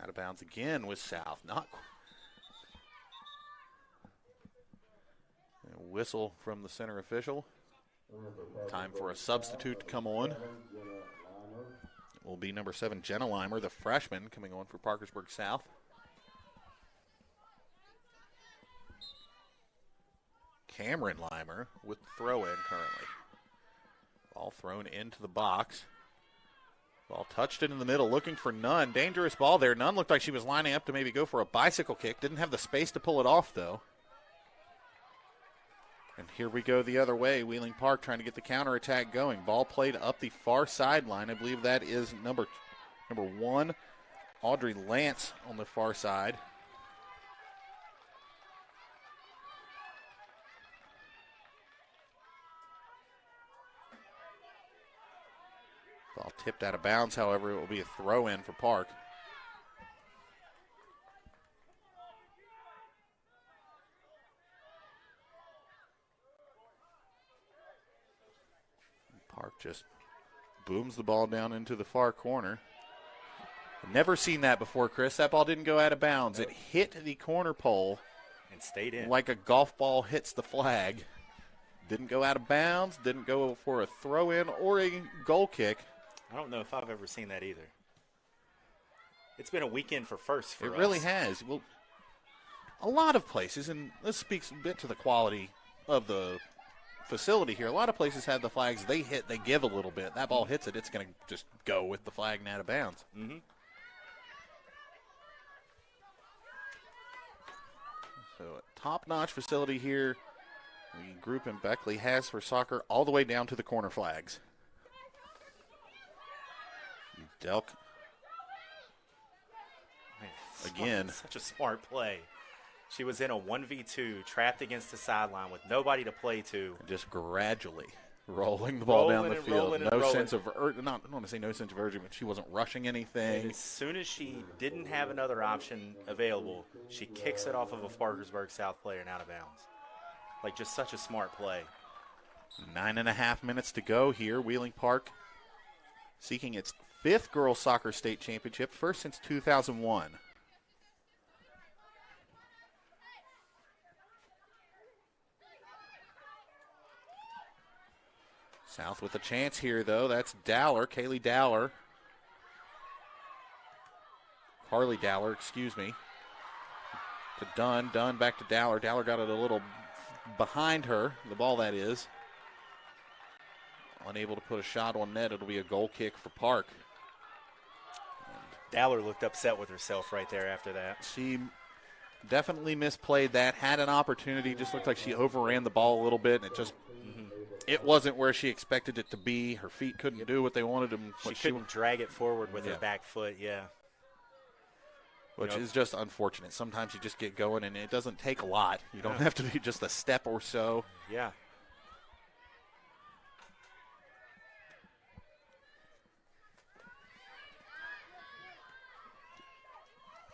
Out of bounds again with South. Not a whistle from the center official. Time for a substitute to come on. It will be number 7, Jenna Limer, the freshman, coming on for Parkersburg South. Cameron Limer with the throw-in currently. Ball thrown into the box. Ball touched it in the middle, looking for Nunn. Dangerous ball there. Nunn looked like she was lining up to maybe go for a bicycle kick. Didn't have the space to pull it off, though. And here we go the other way. Wheeling Park trying to get the counterattack going. Ball played up the far sideline. I believe that is number 1, Audrey Lance on the far side. Ball tipped out of bounds, however, it will be a throw-in for Park. Park just booms the ball down into the far corner. Never seen that before, Chris. That ball didn't go out of bounds. It hit the corner pole. And stayed in. Like a golf ball hits the flag. Didn't go out of bounds. Didn't go for a throw-in or a goal kick. I don't know if I've ever seen that either. It's been a weekend for firsts for us. It really has. Well, a lot of places, and this speaks a bit to the quality of the facility here. A lot of places have the flags. They hit, they give a little bit. That ball hits it, it's going to just go with the flag and out of bounds. Mm-hmm. So a top-notch facility here. The group in Beckley has for soccer all the way down to the corner flags. Delk. Again. Such a smart play. She was in a 1v2, trapped against the sideline with nobody to play to. Just gradually rolling the ball down the field. No sense of, I don't want to say no sense of urgency, but she wasn't rushing anything. And as soon as she didn't have another option available, she kicks it off of a Parkersburg South player and out of bounds. Like, just such a smart play. 9.5 minutes to go here. Wheeling Park seeking its 5th girls soccer state championship, first since 2001. South with a chance here, though. That's Dowler, Kaylee Dowler. Carly Dowler, excuse me. To Dunn. Dunn back to Dowler. Dowler got it a little behind her, the ball that is. Unable to put a shot on net. It'll be a goal kick for Park. Dowler looked upset with herself right there after that. She definitely misplayed that. Had an opportunity. Just looked like she overran the ball a little bit, and it just it wasn't where she expected it to be. Her feet couldn't do what they wanted them. She couldn't drag it forward with her back foot, Which is just unfortunate. Sometimes you just get going, and it doesn't take a lot. You don't have to be just a step or so. Yeah.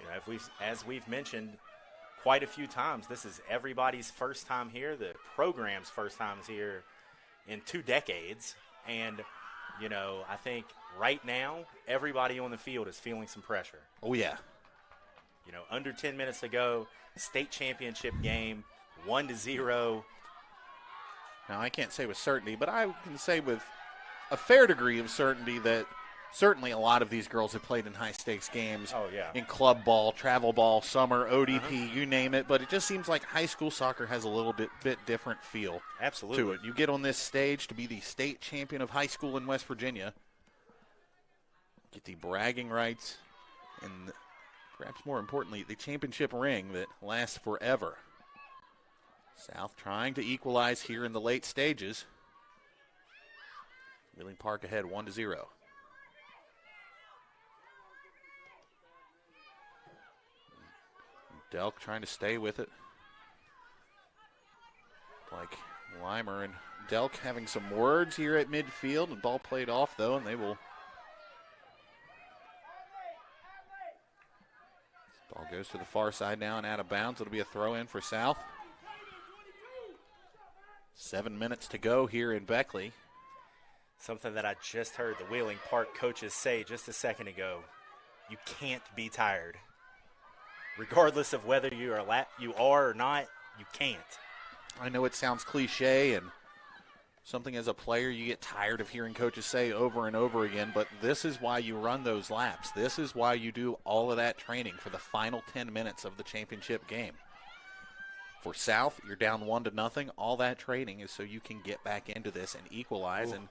You know, as we've mentioned quite a few times, this is everybody's first time here, the program's first time here in 2 decades. And, you know, I think right now everybody on the field is feeling some pressure. Oh, yeah. You know, under 10 minutes to go, state championship game, 1-0. Now, I can't say with certainty, but I can say with a fair degree of certainty that certainly a lot of these girls have played in high-stakes games. Oh, yeah. In club ball, travel ball, summer, ODP, you name it. But it just seems like high school soccer has a little bit different feel Absolutely. to it. You get on this stage to be the state champion of high school in West Virginia, get the bragging rights, and perhaps more importantly, the championship ring that lasts forever. South trying to equalize here in the late stages. Wheeling Park ahead 1-0. Delk trying to stay with it. Like Weimer and Delk having some words here at midfield. The ball played off, though, and they will. Ball goes to the far side now and out of bounds. It'll be a throw in for South. 7 minutes to go here in Beckley. Something that I just heard the Wheeling Park coaches say just a second ago. You can't be tired. Regardless of whether you are or not, you can't. I know it sounds cliche and something as a player you get tired of hearing coaches say over and over again, but this is why you run those laps. This is why you do all of that training for the final 10 minutes of the championship game. For South, you're down 1-0. All that training is so you can get back into this and equalize and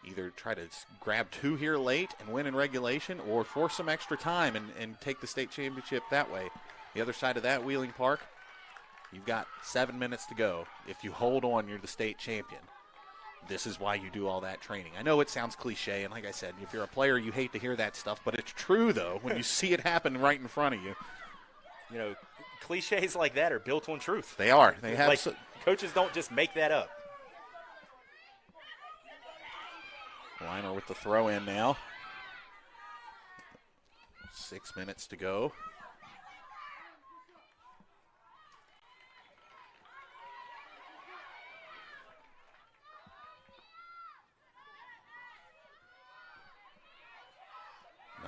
either try to grab 2 here late and win in regulation or force some extra time and take the state championship that way. The other side of that, Wheeling Park, you've got 7 minutes to go. If you hold on, you're the state champion. This is why you do all that training. I know it sounds cliche, and like I said, if you're a player, you hate to hear that stuff, but it's true, though, when you see it happen right in front of you. You know, cliches like that are built on truth. They are. They have. Like, coaches don't just make that up. Weimer with the throw in now. 6 minutes to go.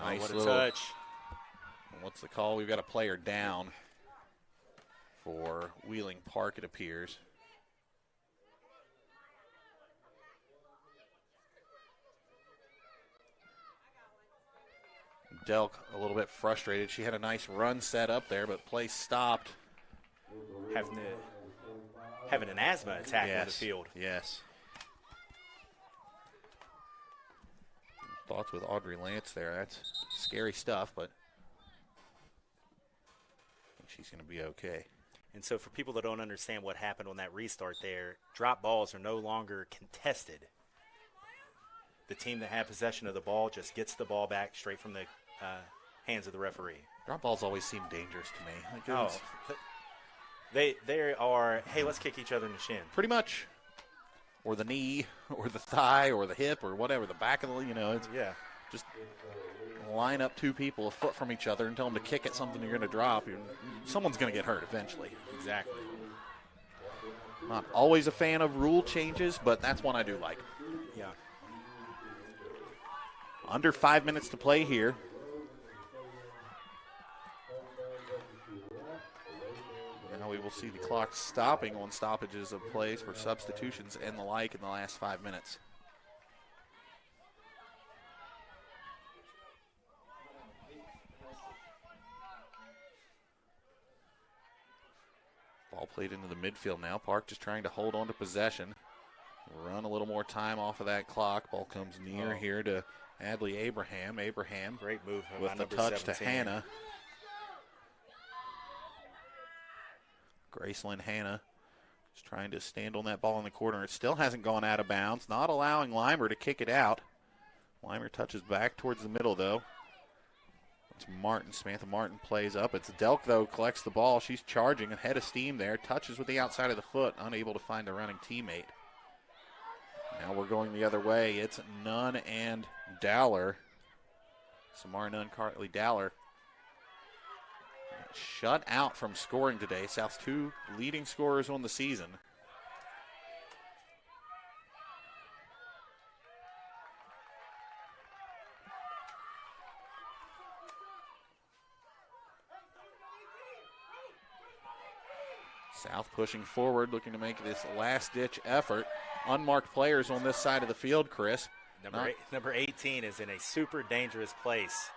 Nice what a little touch. What's the call? We've got a player down for Wheeling Park, it appears. Delk a little bit frustrated. She had a nice run set up there, but play stopped. Having an asthma attack on the field. Yes. Thoughts with Audrey Lance there. That's scary stuff, but I think she's going to be okay. And so for people that don't understand what happened on that restart there, drop balls are no longer contested. The team that had possession of the ball just gets the ball back straight from the hands of the referee. Drop balls always seem dangerous to me. They are, hey, let's kick each other in the shin. Pretty much. Or the knee, or the thigh, or the hip, or whatever, the back of the, it's just line up two people a foot from each other and tell them to kick at something you're going to drop. Someone's going to get hurt eventually. Exactly. Not always a fan of rule changes, but that's one I do like. Yeah. Under 5 minutes to play here. Now we will see the clock stopping on stoppages of plays for substitutions and the like in the last 5 minutes. Ball played into the midfield now. Park just trying to hold on to possession. Run a little more time off of that clock. Ball comes near here to Adley Abraham. Abraham, great move with the touch 17. To Hannah. Gracelyn Hannah is trying to stand on that ball in the corner. It still hasn't gone out of bounds, not allowing Limer to kick it out. Limer touches back towards the middle, though. It's Martin. Samantha Martin plays up. It's Delk, though, collects the ball. She's charging ahead of steam there. Touches with the outside of the foot, unable to find a running teammate. Now we're going the other way. It's Nunn and Dowler. Samara Nunn, Cartley Dowler. Shut out from scoring today. South's two leading scorers on the season. South pushing forward, looking to make this last-ditch effort. Unmarked players on this side of the field, Chris. Number 18 is in a super dangerous place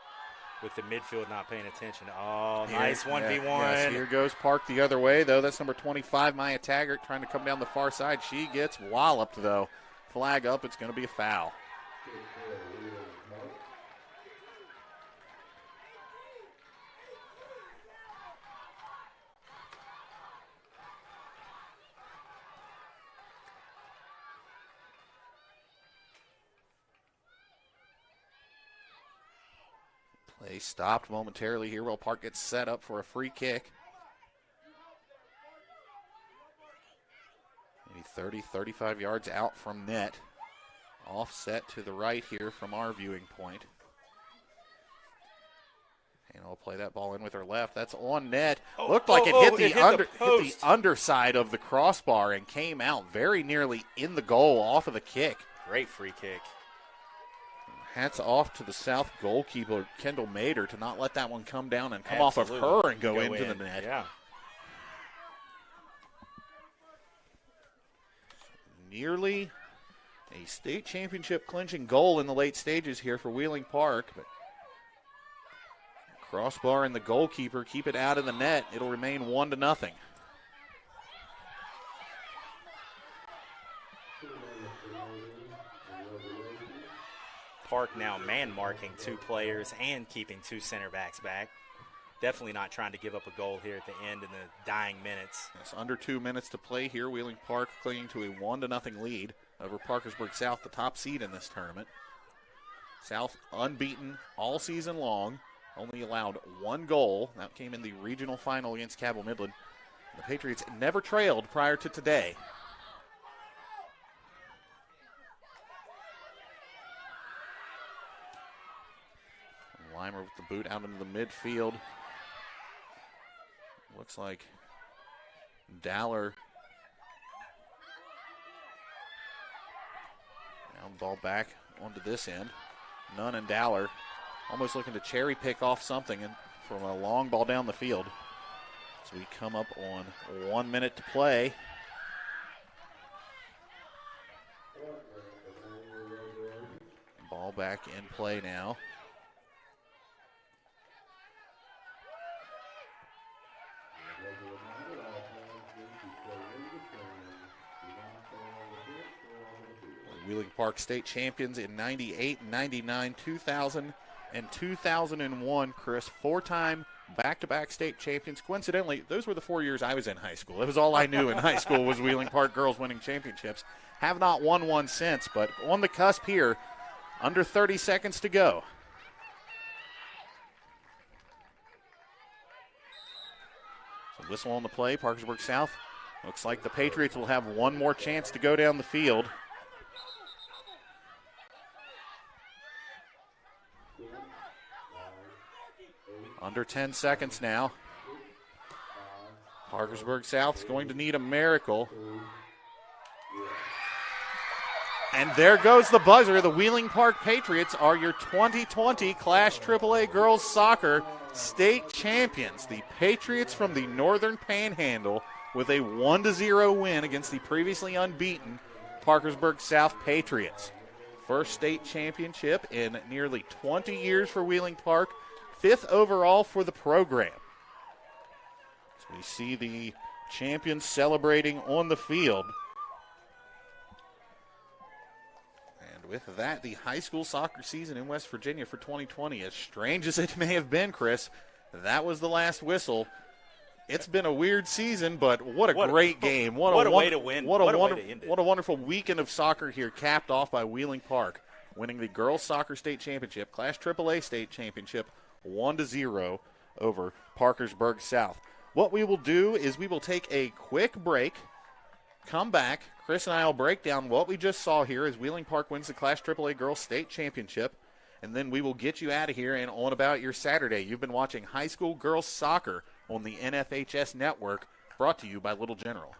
with the midfield not paying attention. Oh, nice 1v1. Yes, here goes Park the other way, though. That's number 25, Maya Taggart, trying to come down the far side. She gets walloped, though. Flag up. It's going to be a foul. Play stopped momentarily here while Park gets set up for a free kick. Maybe 30, 35 yards out from net. Offset to the right here from our viewing point. And we'll play that ball in with her left. That's on net. Looked like it hit the underside of the crossbar and came out very nearly in the goal off of the kick. Great free kick. Hats off to the South goalkeeper, Kendall Mader, to not let that one come down and come off of her and go into the net. Yeah. Nearly a state championship clinching goal in the late stages here for Wheeling Park. But crossbar and the goalkeeper keep it out of the net. It'll remain 1-0. Park now man-marking two players and keeping two center backs back. Definitely not trying to give up a goal here at the end in the dying minutes. It's under 2 minutes to play here. Wheeling Park clinging to a 1-0 lead over Parkersburg South, the top seed in this tournament. South unbeaten all season long, only allowed one goal. That came in the regional final against Cabell Midland. The Patriots never trailed prior to today. Limer with the boot out into the midfield. Looks like Dowler. Now ball back onto this end. Nunn and Dowler almost looking to cherry pick off something from a long ball down the field. So we come up on 1 minute to play. Ball back in play now. Wheeling Park state champions in 98, 99, 2000, and 2001. Chris, four-time back-to-back state champions. Coincidentally, those were the 4 years I was in high school. It was all I knew in high school was Wheeling Park girls winning championships. Have not won one since, but on the cusp here, under 30 seconds to go. So whistle on the play, Parkersburg South. Looks like the Patriots will have one more chance to go down the field. Under 10 seconds now. Parkersburg South's going to need a miracle. And there goes the buzzer. The Wheeling Park Patriots are your 2020 Class AAA Girls Soccer State Champions. The Patriots from the Northern Panhandle with a 1-0 win against the previously unbeaten Parkersburg South Patriots. First state championship in nearly 20 years for Wheeling Park. 5th overall for the program. So we see the champions celebrating on the field. And with that, the high school soccer season in West Virginia for 2020, as strange as it may have been, Chris, that was the last whistle. It's been a weird season, but what a great game. What a way to win. What a wonderful weekend of soccer here, capped off by Wheeling Park, winning the Girls Soccer State Championship, Class AAA State Championship, 1-0 over Parkersburg South. What we will do is we will take a quick break, come back. Chris and I will break down what we just saw here as Wheeling Park wins the Class AAA Girls State Championship, and then we will get you out of here and on about your Saturday. You've been watching high school girls soccer on the NFHS Network, brought to you by Little General.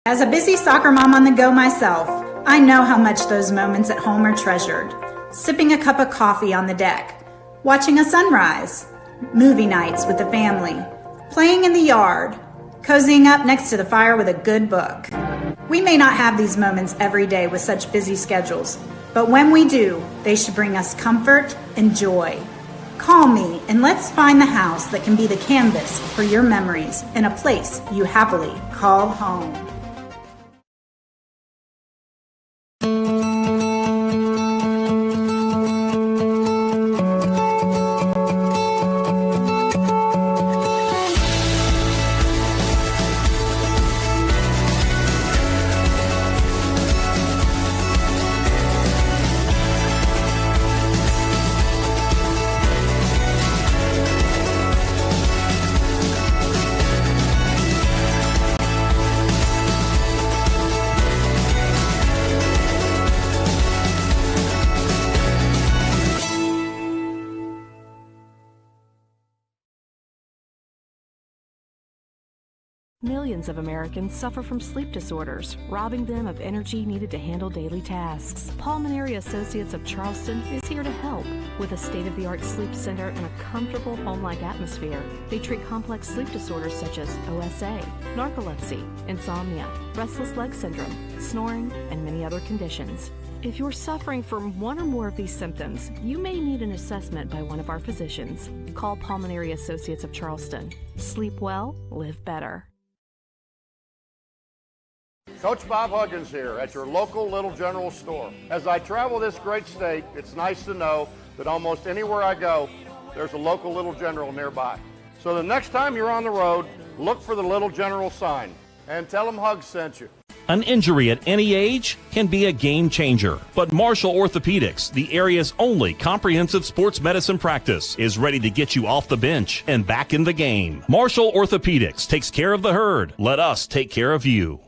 As a busy soccer mom on the go myself, I know how much those moments at home are treasured. Sipping a cup of coffee on the deck, watching a sunrise, movie nights with the family, playing in the yard, cozying up next to the fire with a good book. We may not have these moments every day with such busy schedules, but when we do, they should bring us comfort and joy. Call me and let's find the house that can be the canvas for your memories in a place you happily call home. Millions of Americans suffer from sleep disorders, robbing them of energy needed to handle daily tasks. Pulmonary Associates of Charleston is here to help. With a state-of-the-art sleep center and a comfortable home-like atmosphere, they treat complex sleep disorders such as OSA, narcolepsy, insomnia, restless leg syndrome, snoring, and many other conditions. If you're suffering from one or more of these symptoms, you may need an assessment by one of our physicians. Call Pulmonary Associates of Charleston. Sleep well, live better. Coach Bob Huggins here at your local Little General store. As I travel this great state, it's nice to know that almost anywhere I go, there's a local Little General nearby. So the next time you're on the road, look for the Little General sign and tell them Hugs sent you. An injury at any age can be a game changer, but Marshall Orthopedics, the area's only comprehensive sports medicine practice, is ready to get you off the bench and back in the game. Marshall Orthopedics takes care of the herd. Let us take care of you.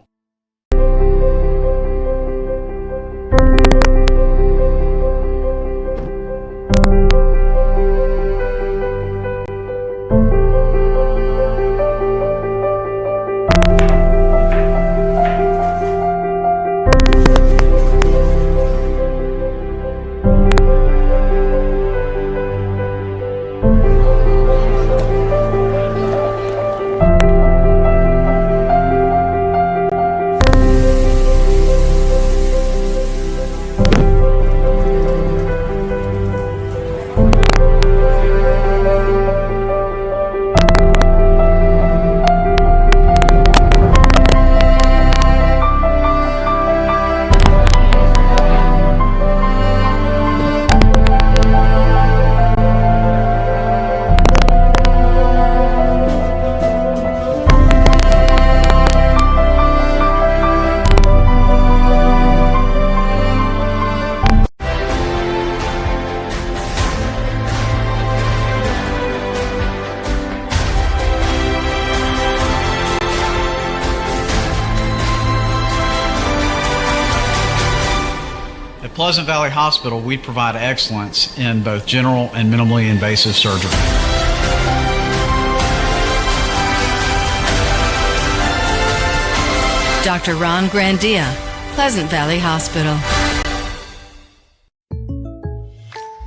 Pleasant Valley Hospital, we provide excellence in both general and minimally invasive surgery. Dr. Ron Grandia, Pleasant Valley Hospital.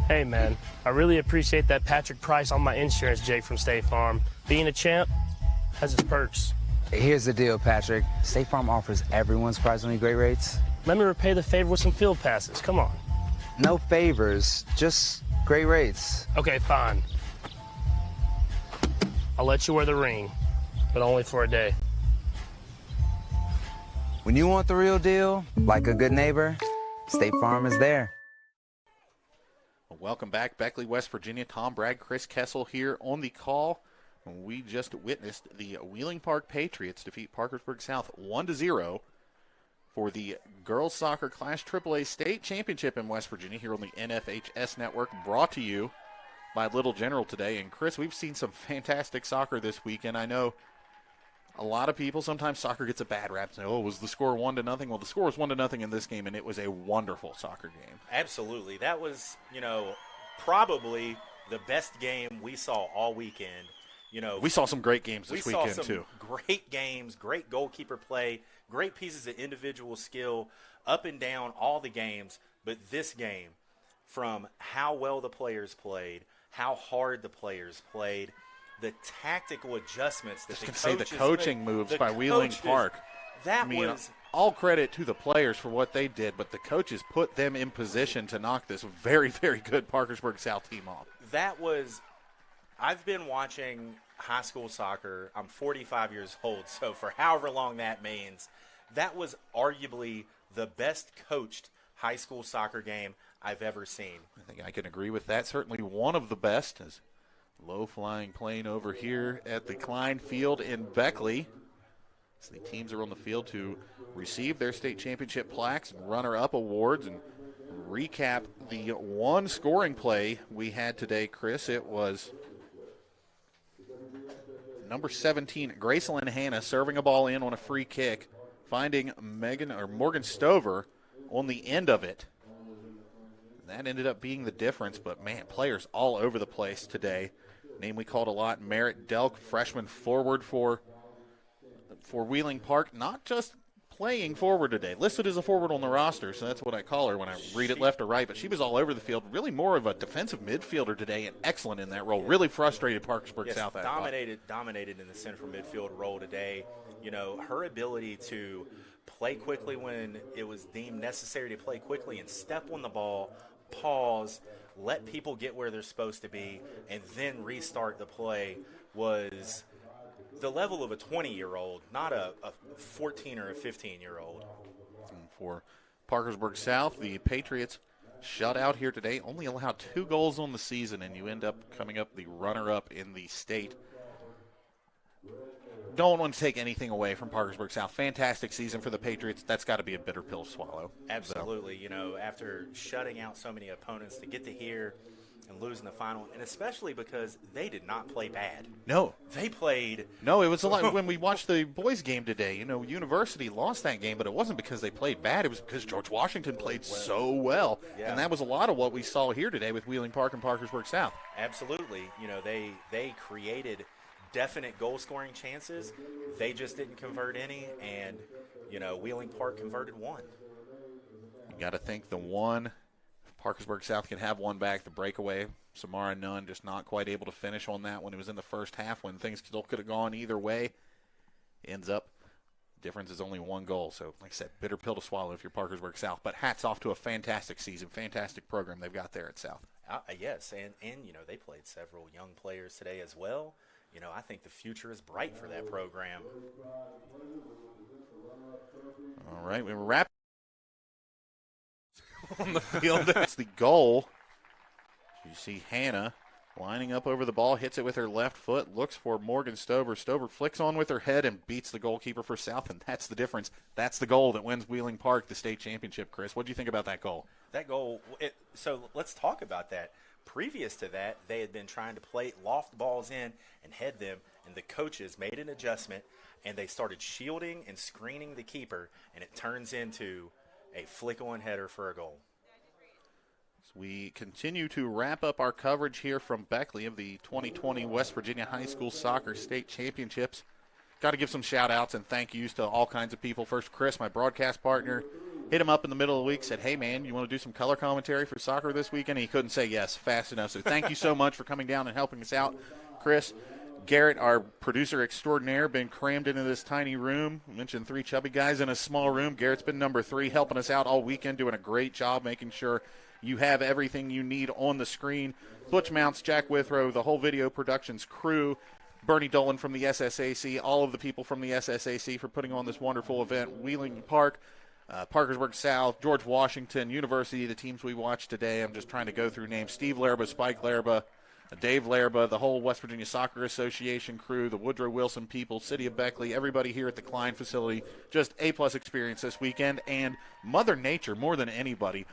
Hey man, I really appreciate that Patrick price on my insurance, Jake from State Farm. Being a champ has its perks. Here's the deal, Patrick. State Farm offers everyone surprisingly great rates. Let me repay the favor with some field passes. Come on. No favors, just great rates. Okay, fine. I'll let you wear the ring, but only for a day. When you want the real deal, like a good neighbor, State Farm is there. Well, welcome back, Beckley, West Virginia. Tom Bragg, Chris Kessel here on the call. We just witnessed the Wheeling Park Patriots defeat Parkersburg South 1-0 for the Girls Soccer Class AAA State Championship in West Virginia here on the NFHS Network, brought to you by Little General today. And, Chris, we've seen some fantastic soccer this weekend. I know a lot of people, sometimes soccer gets a bad rap. Say, oh, was the score 1-0? Well, the score was 1-0 in this game, and it was a wonderful soccer game. Absolutely. That was, probably the best game we saw all weekend. We saw some great games this weekend, too. We saw some great games, great goalkeeper play, great pieces of individual skill, up and down all the games. But this game, from how well the players played, how hard the players played, the tactical adjustments that the coaching moves by Wheeling Park. Was all credit to the players for what they did, but the coaches put them in position to knock this very, very good Parkersburg South team off. I've been watching high school soccer. I'm 45 years old, so for however long that means, that was arguably the best coached high school soccer game I've ever seen. I think I can agree with that. Certainly one of the best. As low-flying plane over here at the Klein Field in Beckley. So the teams are on the field to receive their state championship plaques and runner-up awards. And recap the one scoring play we had today, Chris. It was number 17, Gracelyn Hanna, serving a ball in on a free kick, finding Morgan Stover on the end of it. That ended up being the difference, but, man, players all over the place today. Name we called a lot, Merritt Delk, freshman forward for Wheeling Park, not just playing forward today. Listed as a forward on the roster, so that's what I call her when I read it left or right, but she was all over the field, really more of a defensive midfielder today and excellent in that role. Really frustrated Parkersburg South. Dominated in the central midfield role today. Her ability to play quickly when it was deemed necessary to play quickly and step on the ball, pause, let people get where they're supposed to be, and then restart the play was the level of a 20-year-old, not a 14 or a 15-year-old. For Parkersburg South, the Patriots shut out here today, only allowed 2 goals on the season, and you end up coming up the runner-up in the state. Don't want to take anything away from Parkersburg South. Fantastic season for the Patriots. That's got to be a bitter pill to swallow. Absolutely. After shutting out so many opponents, to get to here and losing the final, and especially because they did not play bad. No. They played. No, it was a lot. When we watched the boys' game today, University lost that game, but it wasn't because they played bad. It was because George Washington played so well. Yeah. And that was a lot of what we saw here today with Wheeling Park and Parkersburg South. Absolutely. They created definite goal-scoring chances. They just didn't convert any, and, Wheeling Park converted one. You got to think the one, Parkersburg South can have one back, the breakaway. Samara Nunn just not quite able to finish on that when it was in the first half when things still could have gone either way. Ends up, difference is only 1 goal. So, like I said, bitter pill to swallow if you're Parkersburg South. But hats off to a fantastic season, fantastic program they've got there at South. Yes, and they played several young players today as well. I think the future is bright for that program. All right, we were wrapping on the field. That's the goal. You see Hannah lining up over the ball, hits it with her left foot, looks for Morgan Stover. Stover flicks on with her head and beats the goalkeeper for South, and that's the difference. That's the goal that wins Wheeling Park the state championship, Chris. What do you think about that goal? That goal, so let's talk about that. Previous to that, they had been trying to loft balls in and head them, and the coaches made an adjustment, and they started shielding and screening the keeper, and it turns into a flick-on header for a goal. We continue to wrap up our coverage here from Beckley of the 2020 West Virginia High School Soccer State Championships. Got to give some shout-outs and thank yous to all kinds of people. First, Chris, my broadcast partner, hit him up in the middle of the week, said, hey, man, you want to do some color commentary for soccer this weekend? And he couldn't say yes fast enough. So thank you so much for coming down and helping us out, Chris. Garrett, our producer extraordinaire, been crammed into this tiny room. I mentioned 3 chubby guys in a small room. Garrett's been number 3, helping us out all weekend, doing a great job making sure you have everything you need on the screen. Butch Mounts, Jack Withrow, the whole video productions crew, Bernie Dolan from the SSAC, all of the people from the SSAC for putting on this wonderful event. Wheeling Park, Parkersburg South, George Washington University, the teams we watched today. I'm just trying to go through names. Steve Lerba, Spike Lerba, Dave Lerba, the whole West Virginia Soccer Association crew, the Woodrow Wilson people, City of Beckley, everybody here at the Klein facility. Just A-plus experience this weekend. And Mother Nature, more than anybody,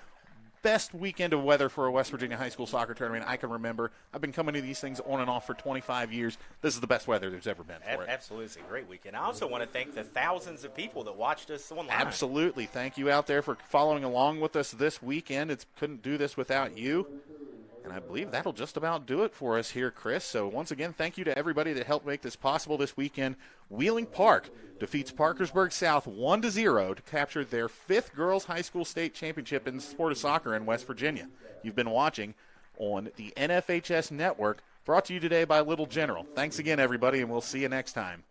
best weekend of weather for a West Virginia high school soccer tournament I can remember. I've been coming to these things on and off for 25 years. This is the best weather there's ever been for it. Absolutely. It's a great weekend. I also want to thank the thousands of people that watched us online. Absolutely. Thank you out there for following along with us this weekend. Couldn't do this without you. And I believe that'll just about do it for us here, Chris. So once again, thank you to everybody that helped make this possible this weekend. Wheeling Park defeats Parkersburg South 1-0 to capture their 5th girls high school state championship in the sport of soccer in West Virginia. You've been watching on the NFHS Network, brought to you today by Little General. Thanks again, everybody, and we'll see you next time.